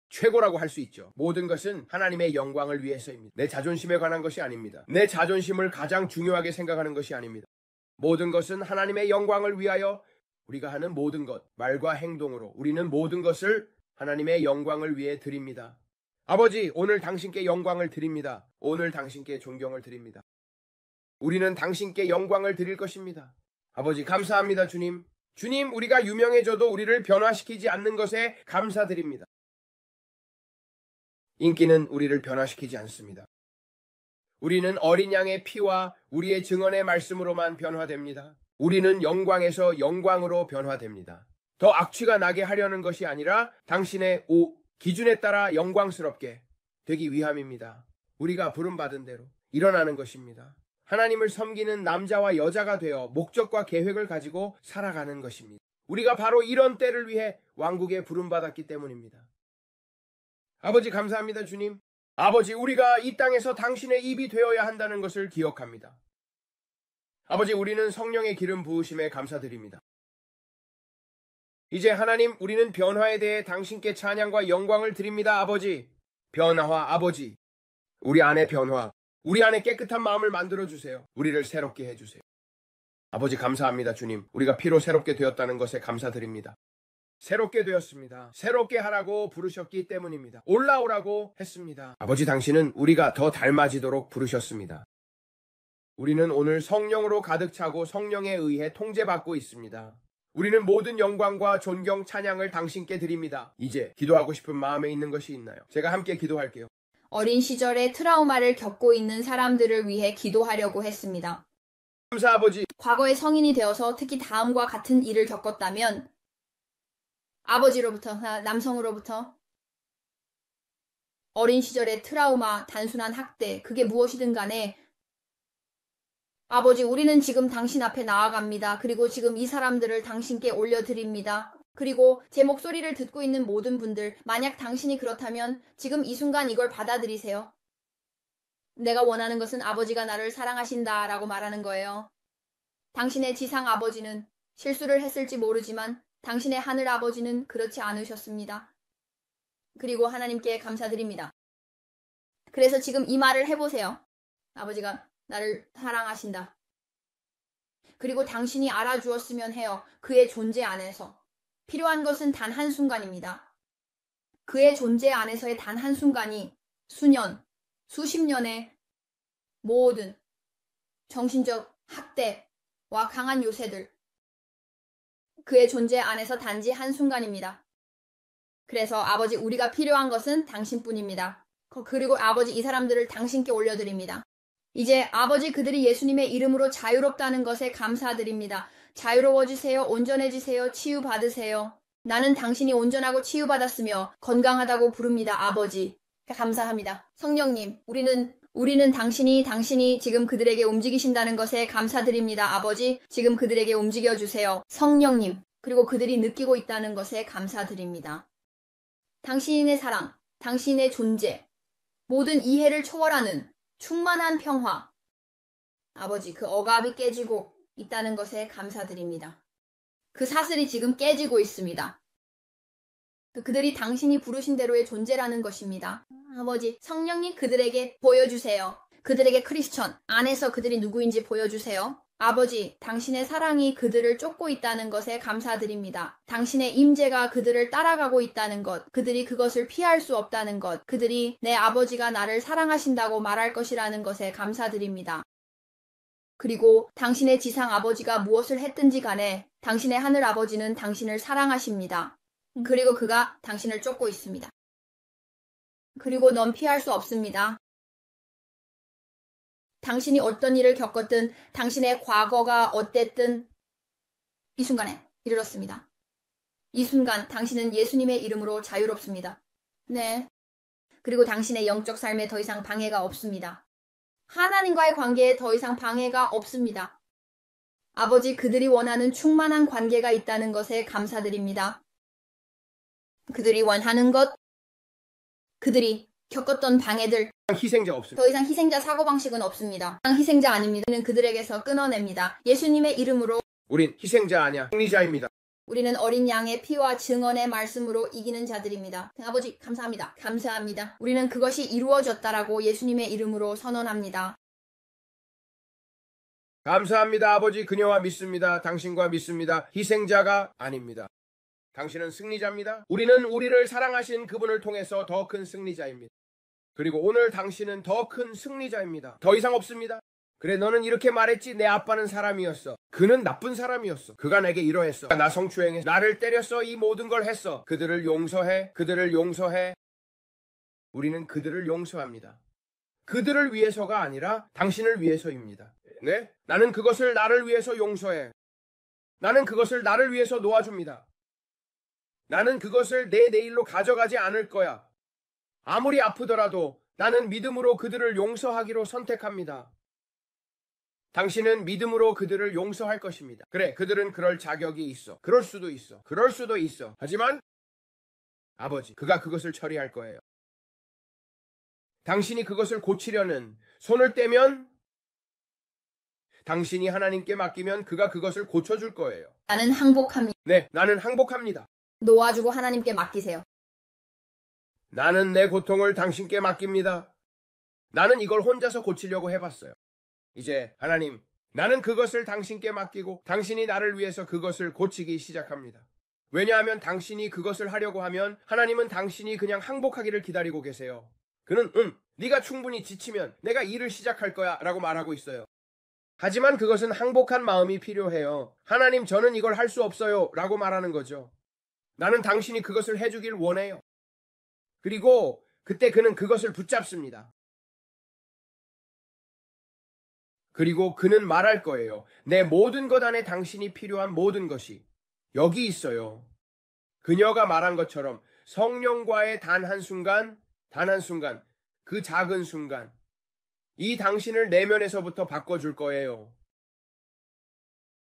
최고라고 할 수 있죠. 모든 것은 하나님의 영광을 위해서입니다. 내 자존심에 관한 것이 아닙니다. 내 자존심을 가장 중요하게 생각하는 것이 아닙니다. 모든 것은 하나님의 영광을 위하여 우리가 하는 모든 것, 말과 행동으로 우리는 모든 것을 하나님의 영광을 위해 드립니다. 아버지, 오늘 당신께 영광을 드립니다. 오늘 당신께 존경을 드립니다. 우리는 당신께 영광을 드릴 것입니다. 아버지, 감사합니다, 주님. 주님, 우리가 유명해져도 우리를 변화시키지 않는 것에 감사드립니다. 인기는 우리를 변화시키지 않습니다. 우리는 어린 양의 피와 우리의 증언의 말씀으로만 변화됩니다. 우리는 영광에서 영광으로 변화됩니다. 더 악취가 나게 하려는 것이 아니라 당신의 기준에 따라 영광스럽게 되기 위함입니다. 우리가 부름받은 대로 일어나는 것입니다. 하나님을 섬기는 남자와 여자가 되어 목적과 계획을 가지고 살아가는 것입니다. 우리가 바로 이런 때를 위해 왕국에 부름받았기 때문입니다. 아버지, 감사합니다, 주님. 아버지, 우리가 이 땅에서 당신의 입이 되어야 한다는 것을 기억합니다. 아버지, 우리는 성령의 기름 부으심에 감사드립니다. 이제 하나님, 우리는 변화에 대해 당신께 찬양과 영광을 드립니다. 아버지, 변화, 아버지, 우리 안에 변화, 우리 안에 깨끗한 마음을 만들어주세요. 우리를 새롭게 해주세요. 아버지, 감사합니다, 주님. 우리가 피로 새롭게 되었다는 것에 감사드립니다. 새롭게 되었습니다. 새롭게 하라고 부르셨기 때문입니다. 올라오라고 했습니다. 아버지, 당신은 우리가 더 닮아지도록 부르셨습니다. 우리는 오늘 성령으로 가득 차고 성령에 의해 통제받고 있습니다. 우리는 모든 영광과 존경, 찬양을 당신께 드립니다. 이제 기도하고 싶은 마음에 있는 것이 있나요? 제가 함께 기도할게요. 어린 시절에 트라우마를 겪고 있는 사람들을 위해 기도하려고 했습니다. 감사, 아버지. 과거에 성인이 되어서 특히 다음과 같은 일을 겪었다면 아버지로부터, 남성으로부터 어린 시절의 트라우마, 단순한 학대, 그게 무엇이든 간에 아버지, 우리는 지금 당신 앞에 나아갑니다. 그리고 지금 이 사람들을 당신께 올려드립니다. 그리고 제 목소리를 듣고 있는 모든 분들, 만약 당신이 그렇다면 지금 이 순간 이걸 받아들이세요. 내가 원하는 것은 아버지가 나를 사랑하신다 라고 말하는 거예요. 당신의 지상 아버지는 실수를 했을지 모르지만 당신의 하늘 아버지는 그렇지 않으셨습니다. 그리고 하나님께 감사드립니다. 그래서 지금 이 말을 해보세요. 아버지가 나를 사랑하신다. 그리고 당신이 알아주었으면 해요. 그의 존재 안에서. 필요한 것은 단 한순간입니다. 그의 존재 안에서의 단 한순간이 수년, 수십 년의 모든 정신적 학대와 강한 요새들, 그의 존재 안에서 단지 한순간입니다. 그래서 아버지, 우리가 필요한 것은 당신뿐입니다. 그리고 아버지, 이 사람들을 당신께 올려드립니다. 이제 아버지, 그들이 예수님의 이름으로 자유롭다는 것에 감사드립니다. 자유로워지세요. 온전해지세요. 치유받으세요. 나는 당신이 온전하고 치유받았으며 건강하다고 부릅니다. 아버지, 감사합니다. 성령님, 우리는 당신이 지금 그들에게 움직이신다는 것에 감사드립니다. 아버지, 지금 그들에게 움직여주세요. 성령님, 그리고 그들이 느끼고 있다는 것에 감사드립니다. 당신의 사랑, 당신의 존재, 모든 이해를 초월하는 충만한 평화, 아버지, 그 억압이 깨지고 있다는 것에 감사드립니다. 그 사슬이 지금 깨지고 있습니다. 그들이 당신이 부르신 대로의 존재라는 것입니다. 아버지, 성령님, 그들에게 보여주세요. 그들에게 크리스천 안에서 그들이 누구인지 보여주세요. 아버지, 당신의 사랑이 그들을 쫓고 있다는 것에 감사드립니다. 당신의 임재가 그들을 따라가고 있다는 것, 그들이 그것을 피할 수 없다는 것, 그들이 내 아버지가 나를 사랑하신다고 말할 것이라는 것에 감사드립니다. 그리고 당신의 지상 아버지가 무엇을 했든지 간에 당신의 하늘 아버지는 당신을 사랑하십니다. 그리고 그가 당신을 쫓고 있습니다. 그리고 넌 피할 수 없습니다. 당신이 어떤 일을 겪었든 당신의 과거가 어땠든 이 순간에 이르렀습니다. 이 순간 당신은 예수님의 이름으로 자유롭습니다. 네. 그리고 당신의 영적 삶에 더 이상 방해가 없습니다. 하나님과의 관계에 더 이상 방해가 없습니다. 아버지, 그들이 원하는 충만한 관계가 있다는 것에 감사드립니다. 그들이 원하는 것, 그들이 겪었던 방해들, 희생자 없습니다. 더 이상 희생자 사고방식은 없습니다. 희생자 아닙니다. 우리는 그들에게서 끊어냅니다. 예수님의 이름으로 우린 희생자 아니야. 승리자입니다. 우리는 어린 양의 피와 증언의 말씀으로 이기는 자들입니다. 아버지, 감사합니다. 감사합니다. 우리는 그것이 이루어졌다라고 예수님의 이름으로 선언합니다. 감사합니다. 아버지, 그녀와 믿습니다. 당신과 믿습니다. 희생자가 아닙니다. 당신은 승리자입니다. 우리는 우리를 사랑하신 그분을 통해서 더 큰 승리자입니다. 그리고 오늘 당신은 더 큰 승리자입니다. 더 이상 없습니다. 그래, 너는 이렇게 말했지. 내 아빠는 사람이었어. 그는 나쁜 사람이었어. 그가 내게 이러했어. 나 성추행했어. 나를 때렸어. 이 모든 걸 했어. 그들을 용서해. 그들을 용서해. 우리는 그들을 용서합니다. 그들을 위해서가 아니라 당신을 위해서입니다. 네? 나는 그것을 나를 위해서 용서해. 나는 그것을 나를 위해서 놓아줍니다. 나는 그것을 내 내일로 가져가지 않을 거야. 아무리 아프더라도 나는 믿음으로 그들을 용서하기로 선택합니다. 당신은 믿음으로 그들을 용서할 것입니다. 그래, 그들은 그럴 자격이 있어. 그럴 수도 있어. 그럴 수도 있어. 하지만 아버지, 그가 그것을 처리할 거예요. 당신이 그것을 고치려는 손을 떼면 당신이 하나님께 맡기면 그가 그것을 고쳐줄 거예요. 나는 항복합니다. 네, 나는 항복합니다. 놓아주고 하나님께 맡기세요. 나는 내 고통을 당신께 맡깁니다. 나는 이걸 혼자서 고치려고 해봤어요. 이제 하나님, 나는 그것을 당신께 맡기고 당신이 나를 위해서 그것을 고치기 시작합니다. 왜냐하면 당신이 그것을 하려고 하면 하나님은 당신이 그냥 항복하기를 기다리고 계세요. 그는 네가 충분히 지치면 내가 일을 시작할 거야 라고 말하고 있어요. 하지만 그것은 항복한 마음이 필요해요. 하나님, 저는 이걸 할 수 없어요 라고 말하는 거죠. 나는 당신이 그것을 해주길 원해요. 그리고 그때 그는 그것을 붙잡습니다. 그리고 그는 말할 거예요. 내 모든 것 안에 당신이 필요한 모든 것이 여기 있어요. 그녀가 말한 것처럼 성령과의 단 한순간, 그 작은 순간, 이 당신을 내면에서부터 바꿔줄 거예요.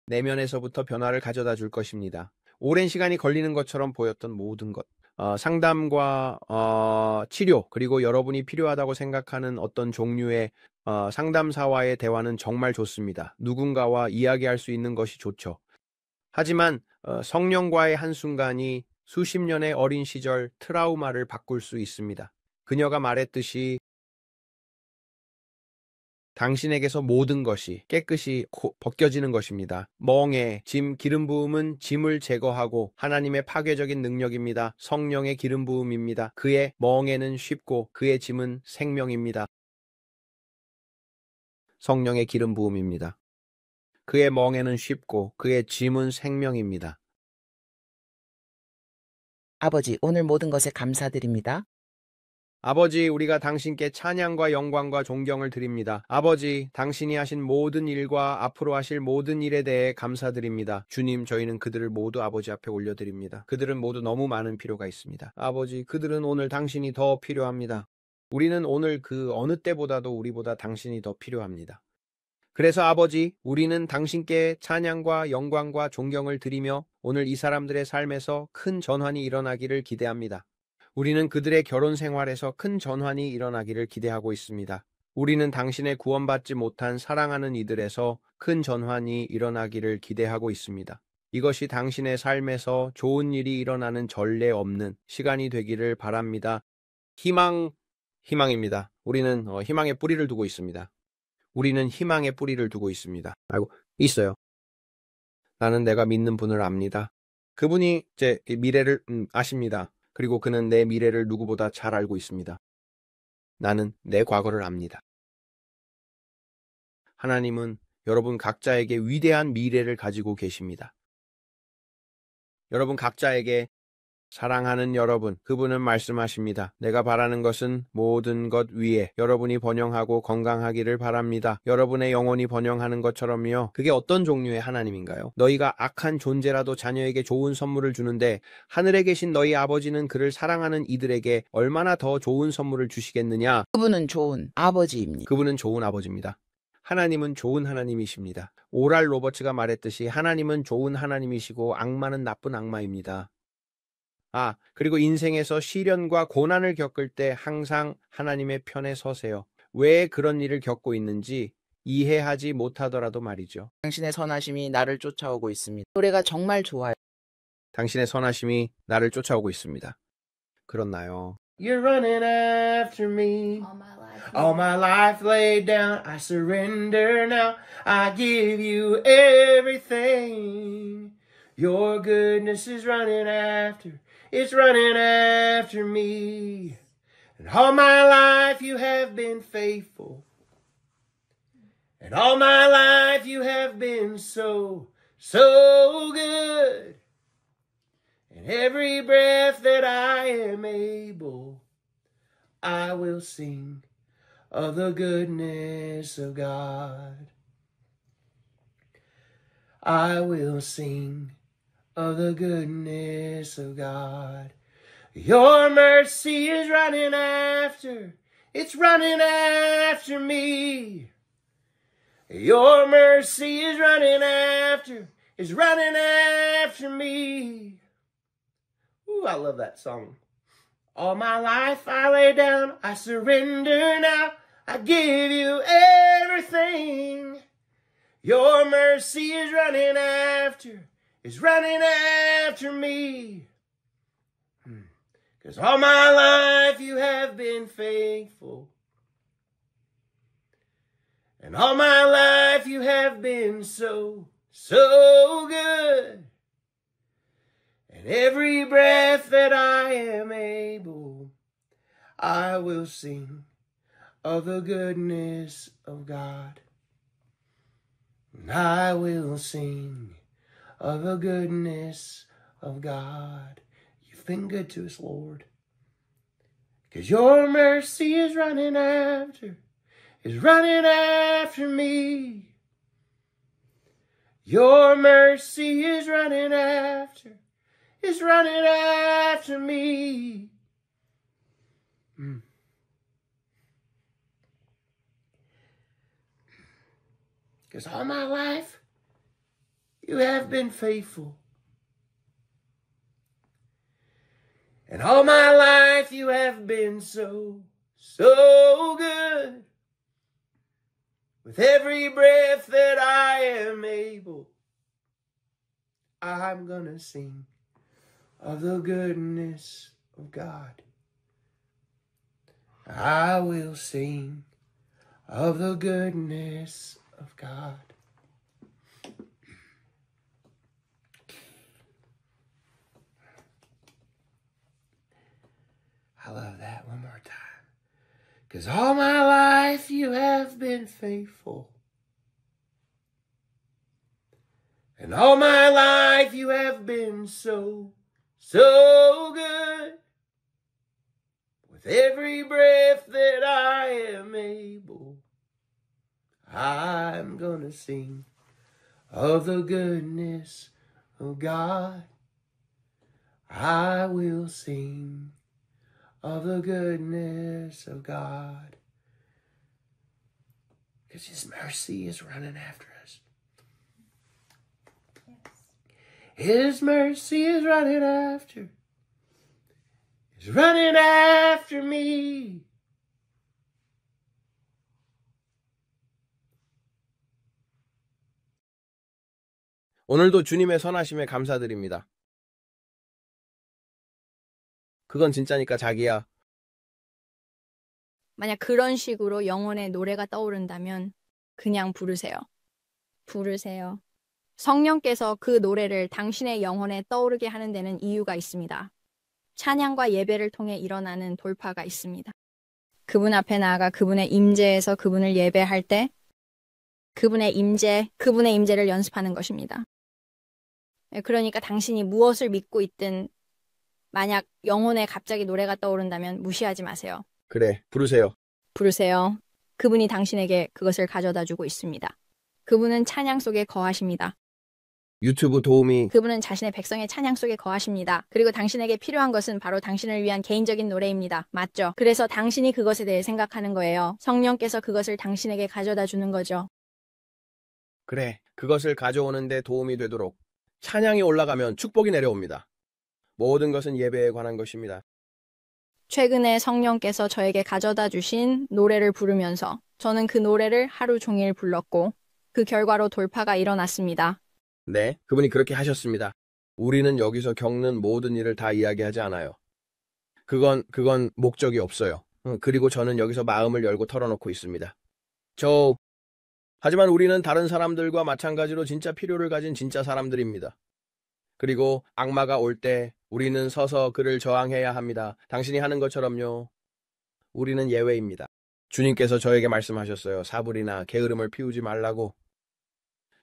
내면에서부터 변화를 가져다 줄 것입니다. 오랜 시간이 걸리는 것처럼 보였던 모든 것, 상담과 치료, 그리고 여러분이 필요하다고 생각하는 어떤 종류의 상담사와의 대화는 정말 좋습니다. 누군가와 이야기할 수 있는 것이 좋죠. 하지만 성령과의 한순간이 수십 년의 어린 시절 트라우마를 바꿀 수 있습니다. 그녀가 말했듯이 당신에게서 모든 것이 깨끗이 벗겨지는 것입니다. 멍에 짐 기름 부음은 짐을 제거하고 하나님의 파괴적인 능력입니다. 성령의 기름 부음입니다. 그의 멍에는 쉽고 그의 짐은 생명입니다. 성령의 기름 부음입니다. 그의 멍에는 쉽고 그의 짐은 생명입니다. 아버지, 오늘 모든 것에 감사드립니다. 아버지, 우리가 당신께 찬양과 영광과 존경을 드립니다. 아버지, 당신이 하신 모든 일과 앞으로 하실 모든 일에 대해 감사드립니다. 주님, 저희는 그들을 모두 아버지 앞에 올려드립니다. 그들은 모두 너무 많은 필요가 있습니다. 아버지, 그들은 오늘 당신이 더 필요합니다. 우리는 오늘 그 어느 때보다도 우리보다 당신이 더 필요합니다. 그래서 아버지, 우리는 당신께 찬양과 영광과 존경을 드리며 오늘 이 사람들의 삶에서 큰 전환이 일어나기를 기대합니다. 우리는 그들의 결혼 생활에서 큰 전환이 일어나기를 기대하고 있습니다. 우리는 당신의 구원받지 못한 사랑하는 이들에서 큰 전환이 일어나기를 기대하고 있습니다. 이것이 당신의 삶에서 좋은 일이 일어나는 전례 없는 시간이 되기를 바랍니다. 희망입니다. 우리는 희망의 뿌리를 두고 있습니다. 우리는 희망의 뿌리를 두고 있습니다. 있어요. 나는 내가 믿는 분을 압니다. 그분이 제 미래를 아십니다. 그리고 그는 내 미래를 누구보다 잘 알고 있습니다. 나는 내 과거를 압니다. 하나님은 여러분 각자에게 위대한 미래를 가지고 계십니다. 여러분 각자에게 사랑하는 여러분, 그분은 말씀하십니다. 내가 바라는 것은 모든 것 위에 여러분이 번영하고 건강하기를 바랍니다. 여러분의 영혼이 번영하는 것처럼요. 그게 어떤 종류의 하나님인가요? 너희가 악한 존재라도 자녀에게 좋은 선물을 주는데 하늘에 계신 너희 아버지는 그를 사랑하는 이들에게 얼마나 더 좋은 선물을 주시겠느냐? 그분은 좋은 아버지입니다. 그분은 좋은 아버지입니다. 하나님은 좋은 하나님이십니다. 오랄 로버츠가 말했듯이 하나님은 좋은 하나님이시고 악마는 나쁜 악마입니다. 그리고 인생에서 시련과 고난을 겪을 때 항상 하나님의 편에 서세요. 왜 그런 일을 겪고 있는지 이해하지 못하더라도 말이죠. 당신의 선하심이 나를 쫓아오고 있습니다. 노래가 정말 좋아요. 당신의 선하심이 나를 쫓아오고 있습니다. 그렇나요? You're running after me. All my life. All my life laid down, I surrender now. I give you everything. Your goodness is running after, it's running after me. And all my life you have been faithful. And all my life you have been so, so good. And every breath that I am able, I will sing of the goodness of God. I will sing of the goodness of God. Your mercy is running after, it's running after me. Your mercy is running after, it's running after me. Ooh, I love that song. All my life I lay down, I surrender now, I give you everything. Your mercy is running after, it's running after me. 'Cause all my life you have been faithful. And all my life you have been so, so good. And every breath that I am able, I will sing of the goodness of God. And I will sing of the goodness of God. You've been good to us, Lord. 'Cause your mercy is running after me. Your mercy is running after, it's running after me. 'Cause all my life you have been faithful. And all my life you have been so, so good. With every breath that I am able, I'm gonna sing of the goodness of God. I will sing of the goodness of God. I love that. One more time. 'Cause all my life you have been faithful. And all my life you have been so, so good. With every breath that I am able, I'm gonna sing of the goodness of God. I will sing of the goodness of God. Because His mercy is running after us. His mercy is running after. It's running after me. 오늘도 주님의 선하심에 감사드립니다. 그건 진짜니까 자기야. 만약 그런 식으로 영혼의 노래가 떠오른다면 그냥 부르세요. 부르세요. 성령께서 그 노래를 당신의 영혼에 떠오르게 하는 데는 이유가 있습니다. 찬양과 예배를 통해 일어나는 돌파가 있습니다. 그분 앞에 나아가 그분의 임재에서 그분을 예배할 때 그분의 임재를 연습하는 것입니다. 그러니까 당신이 무엇을 믿고 있든 만약 영혼에 갑자기 노래가 떠오른다면 무시하지 마세요. 그래, 부르세요. 부르세요. 그분이 당신에게 그것을 가져다 주고 있습니다. 그분은 찬양 속에 거하십니다. 유튜브 도우미. 그분은 자신의 백성의 찬양 속에 거하십니다. 그리고 당신에게 필요한 것은 바로 당신을 위한 개인적인 노래입니다. 맞죠? 그래서 당신이 그것에 대해 생각하는 거예요. 성령께서 그것을 당신에게 가져다 주는 거죠. 그래, 그것을 가져오는데 도움이 되도록 찬양이 올라가면 축복이 내려옵니다. 모든 것은 예배에 관한 것입니다. 최근에 성령께서 저에게 가져다 주신 노래를 부르면서 저는 그 노래를 하루 종일 불렀고 그 결과로 돌파가 일어났습니다. 네, 그분이 그렇게 하셨습니다. 우리는 여기서 겪는 모든 일을 다 이야기하지 않아요. 그건 목적이 없어요. 그리고 저는 여기서 마음을 열고 털어놓고 있습니다. 하지만 우리는 다른 사람들과 마찬가지로 진짜 필요를 가진 진짜 사람들입니다. 그리고 악마가 올 때 우리는 서서 그를 저항해야 합니다. 당신이 하는 것처럼요. 우리는 예외입니다. 주님께서 저에게 말씀하셨어요. 사불이나 게으름을 피우지 말라고.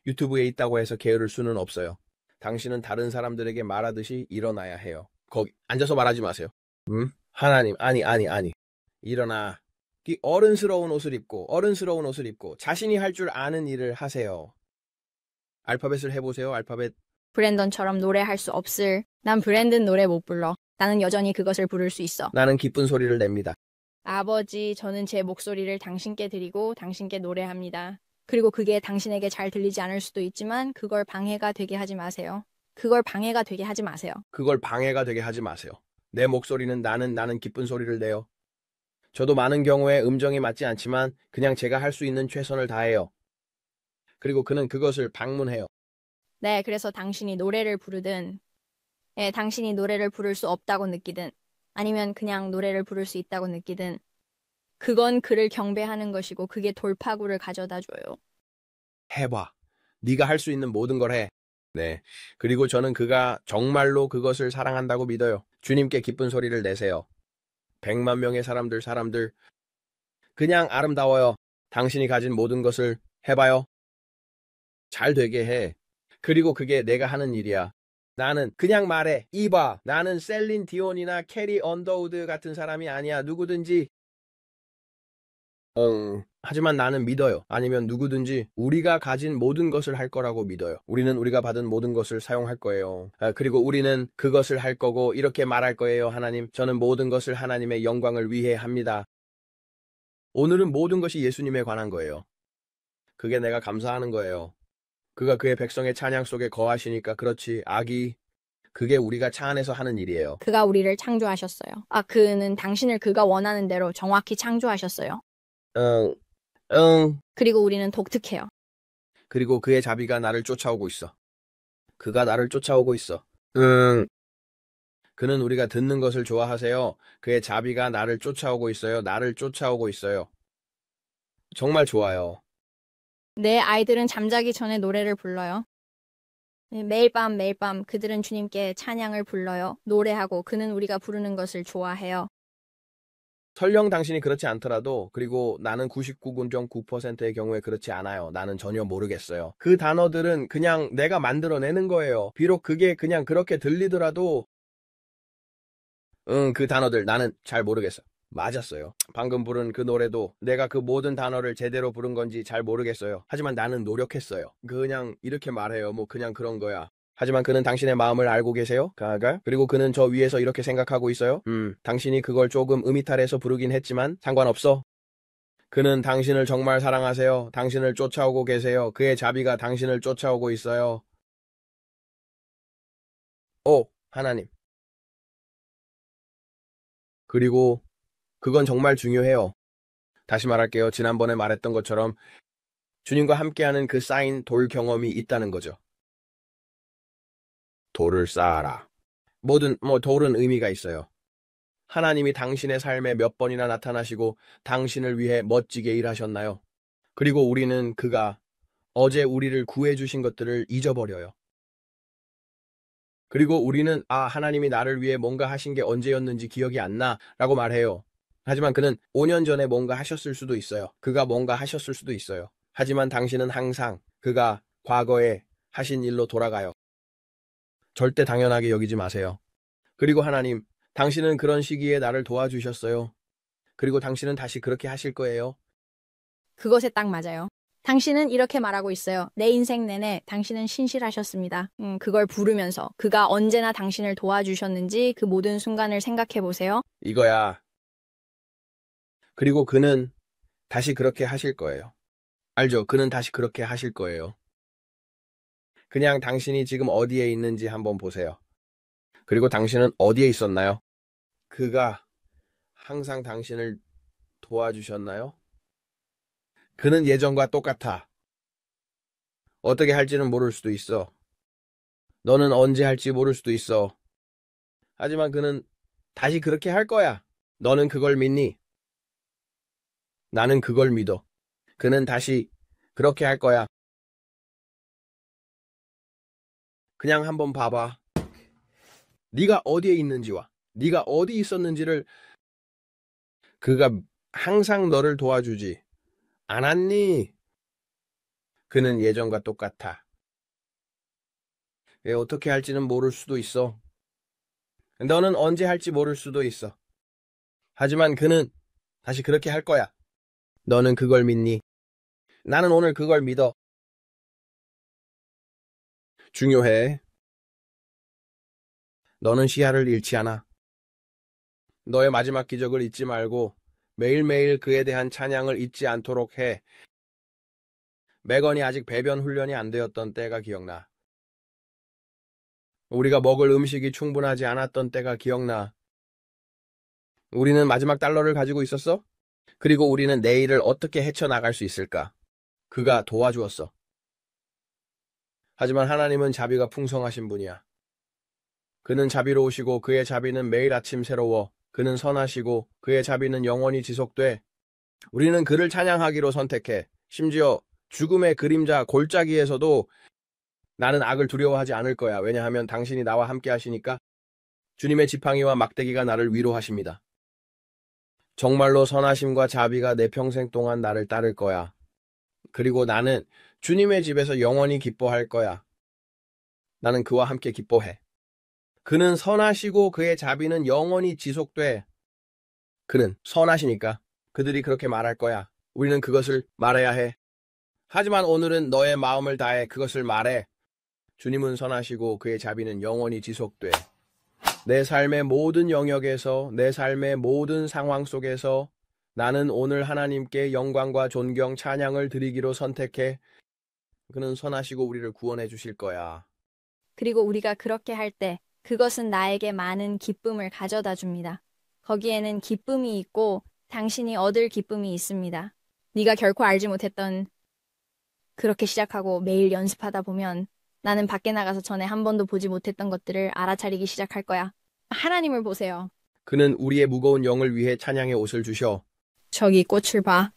유튜브에 있다고 해서 게으를 수는 없어요. 당신은 다른 사람들에게 말하듯이 일어나야 해요. 거기 앉아서 말하지 마세요. 하나님, 아니. 일어나. 어른스러운 옷을 입고 자신이 할 줄 아는 일을 하세요. 알파벳을 해보세요. 알파벳. 브랜던처럼 노래할 수 없을. 난 브랜든 노래 못 불러. 나는 여전히 그것을 부를 수 있어. 나는 기쁜 소리를 냅니다. 아버지, 저는 제 목소리를 당신께 드리고 당신께 노래합니다. 그리고 그게 당신에게 잘 들리지 않을 수도 있지만 그걸 방해가 되게 하지 마세요. 그걸 방해가 되게 하지 마세요. 내 목소리는 나는 기쁜 소리를 내요. 저도 많은 경우에 음정이 맞지 않지만 그냥 제가 할 수 있는 최선을 다해요. 그리고 그는 그것을 방문해요. 네, 그래서 당신이 노래를 부르든, 당신이 노래를 부를 수 없다고 느끼든, 아니면 그냥 노래를 부를 수 있다고 느끼든, 그건 그를 경배하는 것이고 그게 돌파구를 가져다 줘요. 해봐. 네가 할 수 있는 모든 걸 해. 네. 그리고 저는 그가 정말로 그것을 사랑한다고 믿어요. 주님께 기쁜 소리를 내세요. 100만 명의 사람들. 그냥 아름다워요. 당신이 가진 모든 것을 해봐요. 잘 되게 해. 그리고 그게 내가 하는 일이야. 나는 그냥 말해. 이봐. 나는 셀린 디온이나 캐리 언더우드 같은 사람이 아니야. 누구든지. 하지만 나는 믿어요. 아니면 누구든지 우리가 가진 모든 것을 할 거라고 믿어요. 우리는 우리가 받은 모든 것을 사용할 거예요. 그리고 우리는 그것을 할 거고 이렇게 말할 거예요. 하나님, 저는 모든 것을 하나님의 영광을 위해 합니다. 오늘은 모든 것이 예수님에 관한 거예요. 그게 내가 감사하는 거예요. 그가 그의 백성의 찬양 속에 거하시니까 그렇지. 그게 우리가 차 안에서 하는 일이에요. 그가 우리를 창조하셨어요. 그는 당신을 그가 원하는 대로 정확히 창조하셨어요. 그리고 우리는 독특해요. 그리고 그의 자비가 나를 쫓아오고 있어. 그가 나를 쫓아오고 있어. 그는 우리가 듣는 것을 좋아하세요. 그의 자비가 나를 쫓아오고 있어요. 정말 좋아요. 내 아이들은 잠자기 전에 노래를 불러요. 매일 밤 그들은 주님께 찬양을 불러요. 노래하고 그는 우리가 부르는 것을 좋아해요. 설령 당신이 그렇지 않더라도, 그리고 나는 99.9%의 경우에 그렇지 않아요. 나는 전혀 모르겠어요. 그 단어들은 그냥 내가 만들어내는 거예요. 비록 그게 그냥 그렇게 들리더라도 그 단어들 나는 잘 모르겠어. 맞았어요. 방금 부른 그 노래도 내가 그 모든 단어를 제대로 부른 건지 잘 모르겠어요. 하지만 나는 노력했어요. 그냥 이렇게 말해요. 그냥 그런 거야. 하지만 그는 당신의 마음을 알고 계세요? 그리고 그는 저 위에서 이렇게 생각하고 있어요. 당신이 그걸 조금 음이탈해서 부르긴 했지만 상관없어. 그는 당신을 정말 사랑하세요. 당신을 쫓아오고 계세요. 그의 자비가 당신을 쫓아오고 있어요. 하나님. 그리고 그건 정말 중요해요. 다시 말할게요. 지난번에 말했던 것처럼 주님과 함께하는 그 쌓인 돌 경험이 있다는 거죠. 돌을 쌓아라. 돌은 의미가 있어요. 하나님이 당신의 삶에 몇 번이나 나타나시고 당신을 위해 멋지게 일하셨나요? 그리고 우리는 그가 어제 우리를 구해주신 것들을 잊어버려요. 그리고 우리는 하나님이 나를 위해 뭔가 하신 게 언제였는지 기억이 안 나 라고 말해요. 하지만 그는 5년 전에 뭔가 하셨을 수도 있어요. 그가 뭔가 하셨을 수도 있어요. 하지만 당신은 항상 그가 과거에 하신 일로 돌아가요. 절대 당연하게 여기지 마세요. 그리고 하나님, 당신은 그런 시기에 나를 도와주셨어요. 그리고 당신은 다시 그렇게 하실 거예요. 그것에 딱 맞아요. 당신은 이렇게 말하고 있어요. 내 인생 내내 당신은 신실하셨습니다. 그걸 부르면서 그가 언제나 당신을 도와주셨는지 그 모든 순간을 생각해 보세요. 이거야. 그리고 그는 다시 그렇게 하실 거예요. 알죠? 그는 다시 그렇게 하실 거예요. 그냥 당신이 지금 어디에 있는지 한번 보세요. 그리고 당신은 어디에 있었나요? 그가 항상 당신을 도와주셨나요? 그는 예전과 똑같아. 어떻게 할지는 모를 수도 있어. 너는 언제 할지 모를 수도 있어. 하지만 그는 다시 그렇게 할 거야. 너는 그걸 믿니? 나는 그걸 믿어. 그는 다시 그렇게 할 거야. 그냥 한번 봐봐. 네가 어디에 있는지와 네가 어디 있었는지를 그가 항상 너를 도와주지 않았니? 그는 예전과 똑같아. 왜 어떻게 할지는 모를 수도 있어. 너는 언제 할지 모를 수도 있어. 하지만 그는 다시 그렇게 할 거야. 너는 그걸 믿니? 나는 오늘 그걸 믿어. 중요해. 너는 시야를 잃지 않아. 너의 마지막 기적을 잊지 말고 매일매일 그에 대한 찬양을 잊지 않도록 해. 메건이 아직 배변 훈련이 안 되었던 때가 기억나. 우리가 먹을 음식이 충분하지 않았던 때가 기억나. 우리는 마지막 달러를 가지고 있었어? 그리고 우리는 내일을 어떻게 헤쳐나갈 수 있을까? 그가 도와주었어. 하지만 하나님은 자비가 풍성하신 분이야. 그는 자비로우시고 그의 자비는 매일 아침 새로워. 그는 선하시고 그의 자비는 영원히 지속돼. 우리는 그를 찬양하기로 선택해. 심지어 죽음의 그림자 골짜기에서도 나는 악을 두려워하지 않을 거야. 왜냐하면 당신이 나와 함께 하시니까. 주님의 지팡이와 막대기가 나를 위로하십니다. 정말로 선하심과 자비가 내 평생 동안 나를 따를 거야. 그리고 나는 주님의 집에서 영원히 기뻐할 거야. 나는 그와 함께 기뻐해. 그는 선하시고 그의 자비는 영원히 지속돼. 그는 선하시니까 그들이 그렇게 말할 거야. 우리는 그것을 말해야 해. 하지만 오늘은 너의 마음을 다해 그것을 말해. 주님은 선하시고 그의 자비는 영원히 지속돼. 내 삶의 모든 영역에서, 내 삶의 모든 상황 속에서 나는 오늘 하나님께 영광과 존경, 찬양을 드리기로 선택해. 그는 선하시고 우리를 구원해 주실 거야. 그리고 우리가 그렇게 할 때 그것은 나에게 많은 기쁨을 가져다 줍니다. 거기에는 기쁨이 있고 당신이 얻을 기쁨이 있습니다. 네가 결코 알지 못했던 그렇게 시작하고 매일 연습하다 보면 나는 밖에 나가서 전에 한 번도 보지 못했던 것들을 알아차리기 시작할 거야. 하나님을 보세요. 그는 우리의 무거운 영을 위해 찬양의 옷을 주셔. 저기 꽃을 봐.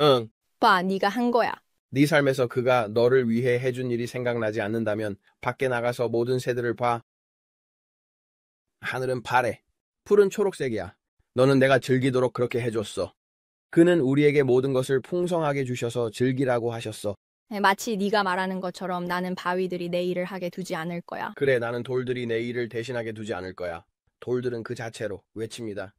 응. 봐, 네가 한 거야. 네 삶에서 그가 너를 위해 해준 일이 생각나지 않는다면 밖에 나가서 모든 새들을 봐. 하늘은 파래. 푸른 초록색이야. 너는 내가 즐기도록 그렇게 해줬어. 그는 우리에게 모든 것을 풍성하게 주셔서 즐기라고 하셨어. 마치 네가 말하는 것처럼 나는 바위들이 내 일을 하게 두지 않을 거야. 그래, 나는 돌들이 내 일을 대신하게 두지 않을 거야. 돌들은 그 자체로 외칩니다.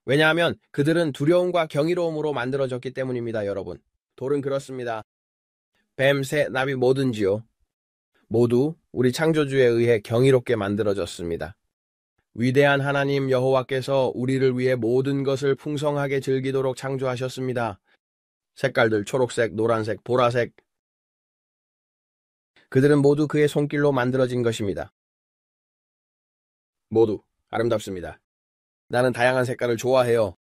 왜냐하면 그들은 두려움과 경이로움으로 만들어졌기 때문입니다, 여러분. 돌은 그렇습니다. 뱀, 새, 나비 뭐든지요. 모두 우리 창조주에 의해 경이롭게 만들어졌습니다. 위대한 하나님 여호와께서 우리를 위해 모든 것을 풍성하게 즐기도록 창조하셨습니다. 색깔들 초록색, 노란색, 보라색. 그들은 모두 그의 손길로 만들어진 것입니다. 모두 아름답습니다. 나는 다양한 색깔을 좋아해요.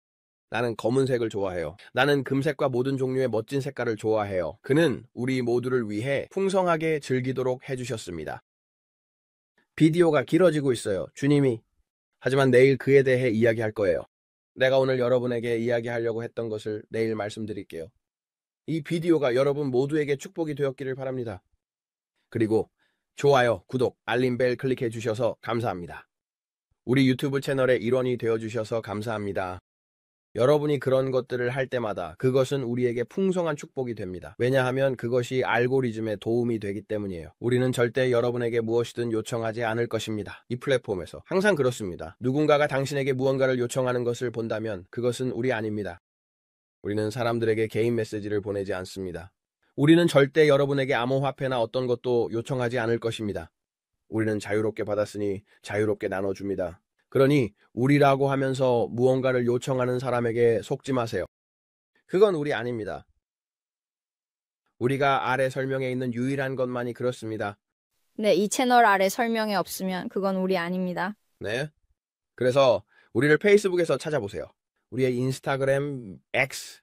나는 검은색을 좋아해요. 나는 금색과 모든 종류의 멋진 색깔을 좋아해요. 그는 우리 모두를 위해 풍성하게 즐기도록 해주셨습니다. 비디오가 길어지고 있어요. 주님이. 하지만 내일 그에 대해 이야기할 거예요. 내가 오늘 여러분에게 이야기하려고 했던 것을 내일 말씀드릴게요. 이 비디오가 여러분 모두에게 축복이 되었기를 바랍니다. 그리고 좋아요, 구독, 알림벨 클릭해 주셔서 감사합니다. 우리 유튜브 채널의 일원이 되어 주셔서 감사합니다. 여러분이 그런 것들을 할 때마다 그것은 우리에게 풍성한 축복이 됩니다. 왜냐하면 그것이 알고리즘에 도움이 되기 때문이에요. 우리는 절대 여러분에게 무엇이든 요청하지 않을 것입니다. 이 플랫폼에서 항상 그렇습니다. 누군가가 당신에게 무언가를 요청하는 것을 본다면 그것은 우리 아닙니다. 우리는 사람들에게 개인 메시지를 보내지 않습니다. 우리는 절대 여러분에게 암호화폐나 어떤 것도 요청하지 않을 것입니다. 우리는 자유롭게 받았으니 자유롭게 나눠줍니다. 그러니 우리라고 하면서 무언가를 요청하는 사람에게 속지 마세요. 그건 우리 아닙니다. 우리가 아래 설명에 있는 유일한 것만이 그렇습니다. 네, 이 채널 아래 설명에 없으면 그건 우리 아닙니다. 네. 그래서 우리를 페이스북에서 찾아보세요. 우리의 인스타그램, X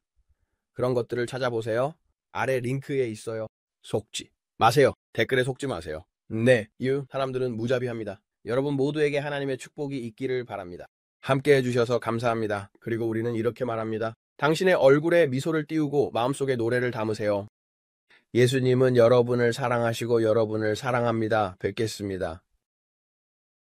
그런 것들을 찾아보세요. 아래 링크에 있어요. 속지 마세요. 댓글에 속지 마세요. 네, 사람들은 무자비합니다. 여러분 모두에게 하나님의 축복이 있기를 바랍니다. 함께 해주셔서 감사합니다. 그리고 우리는 이렇게 말합니다. 당신의 얼굴에 미소를 띄우고 마음속에 노래를 담으세요. 예수님은 여러분을 사랑하시고 여러분을 사랑합니다. 뵙겠습니다.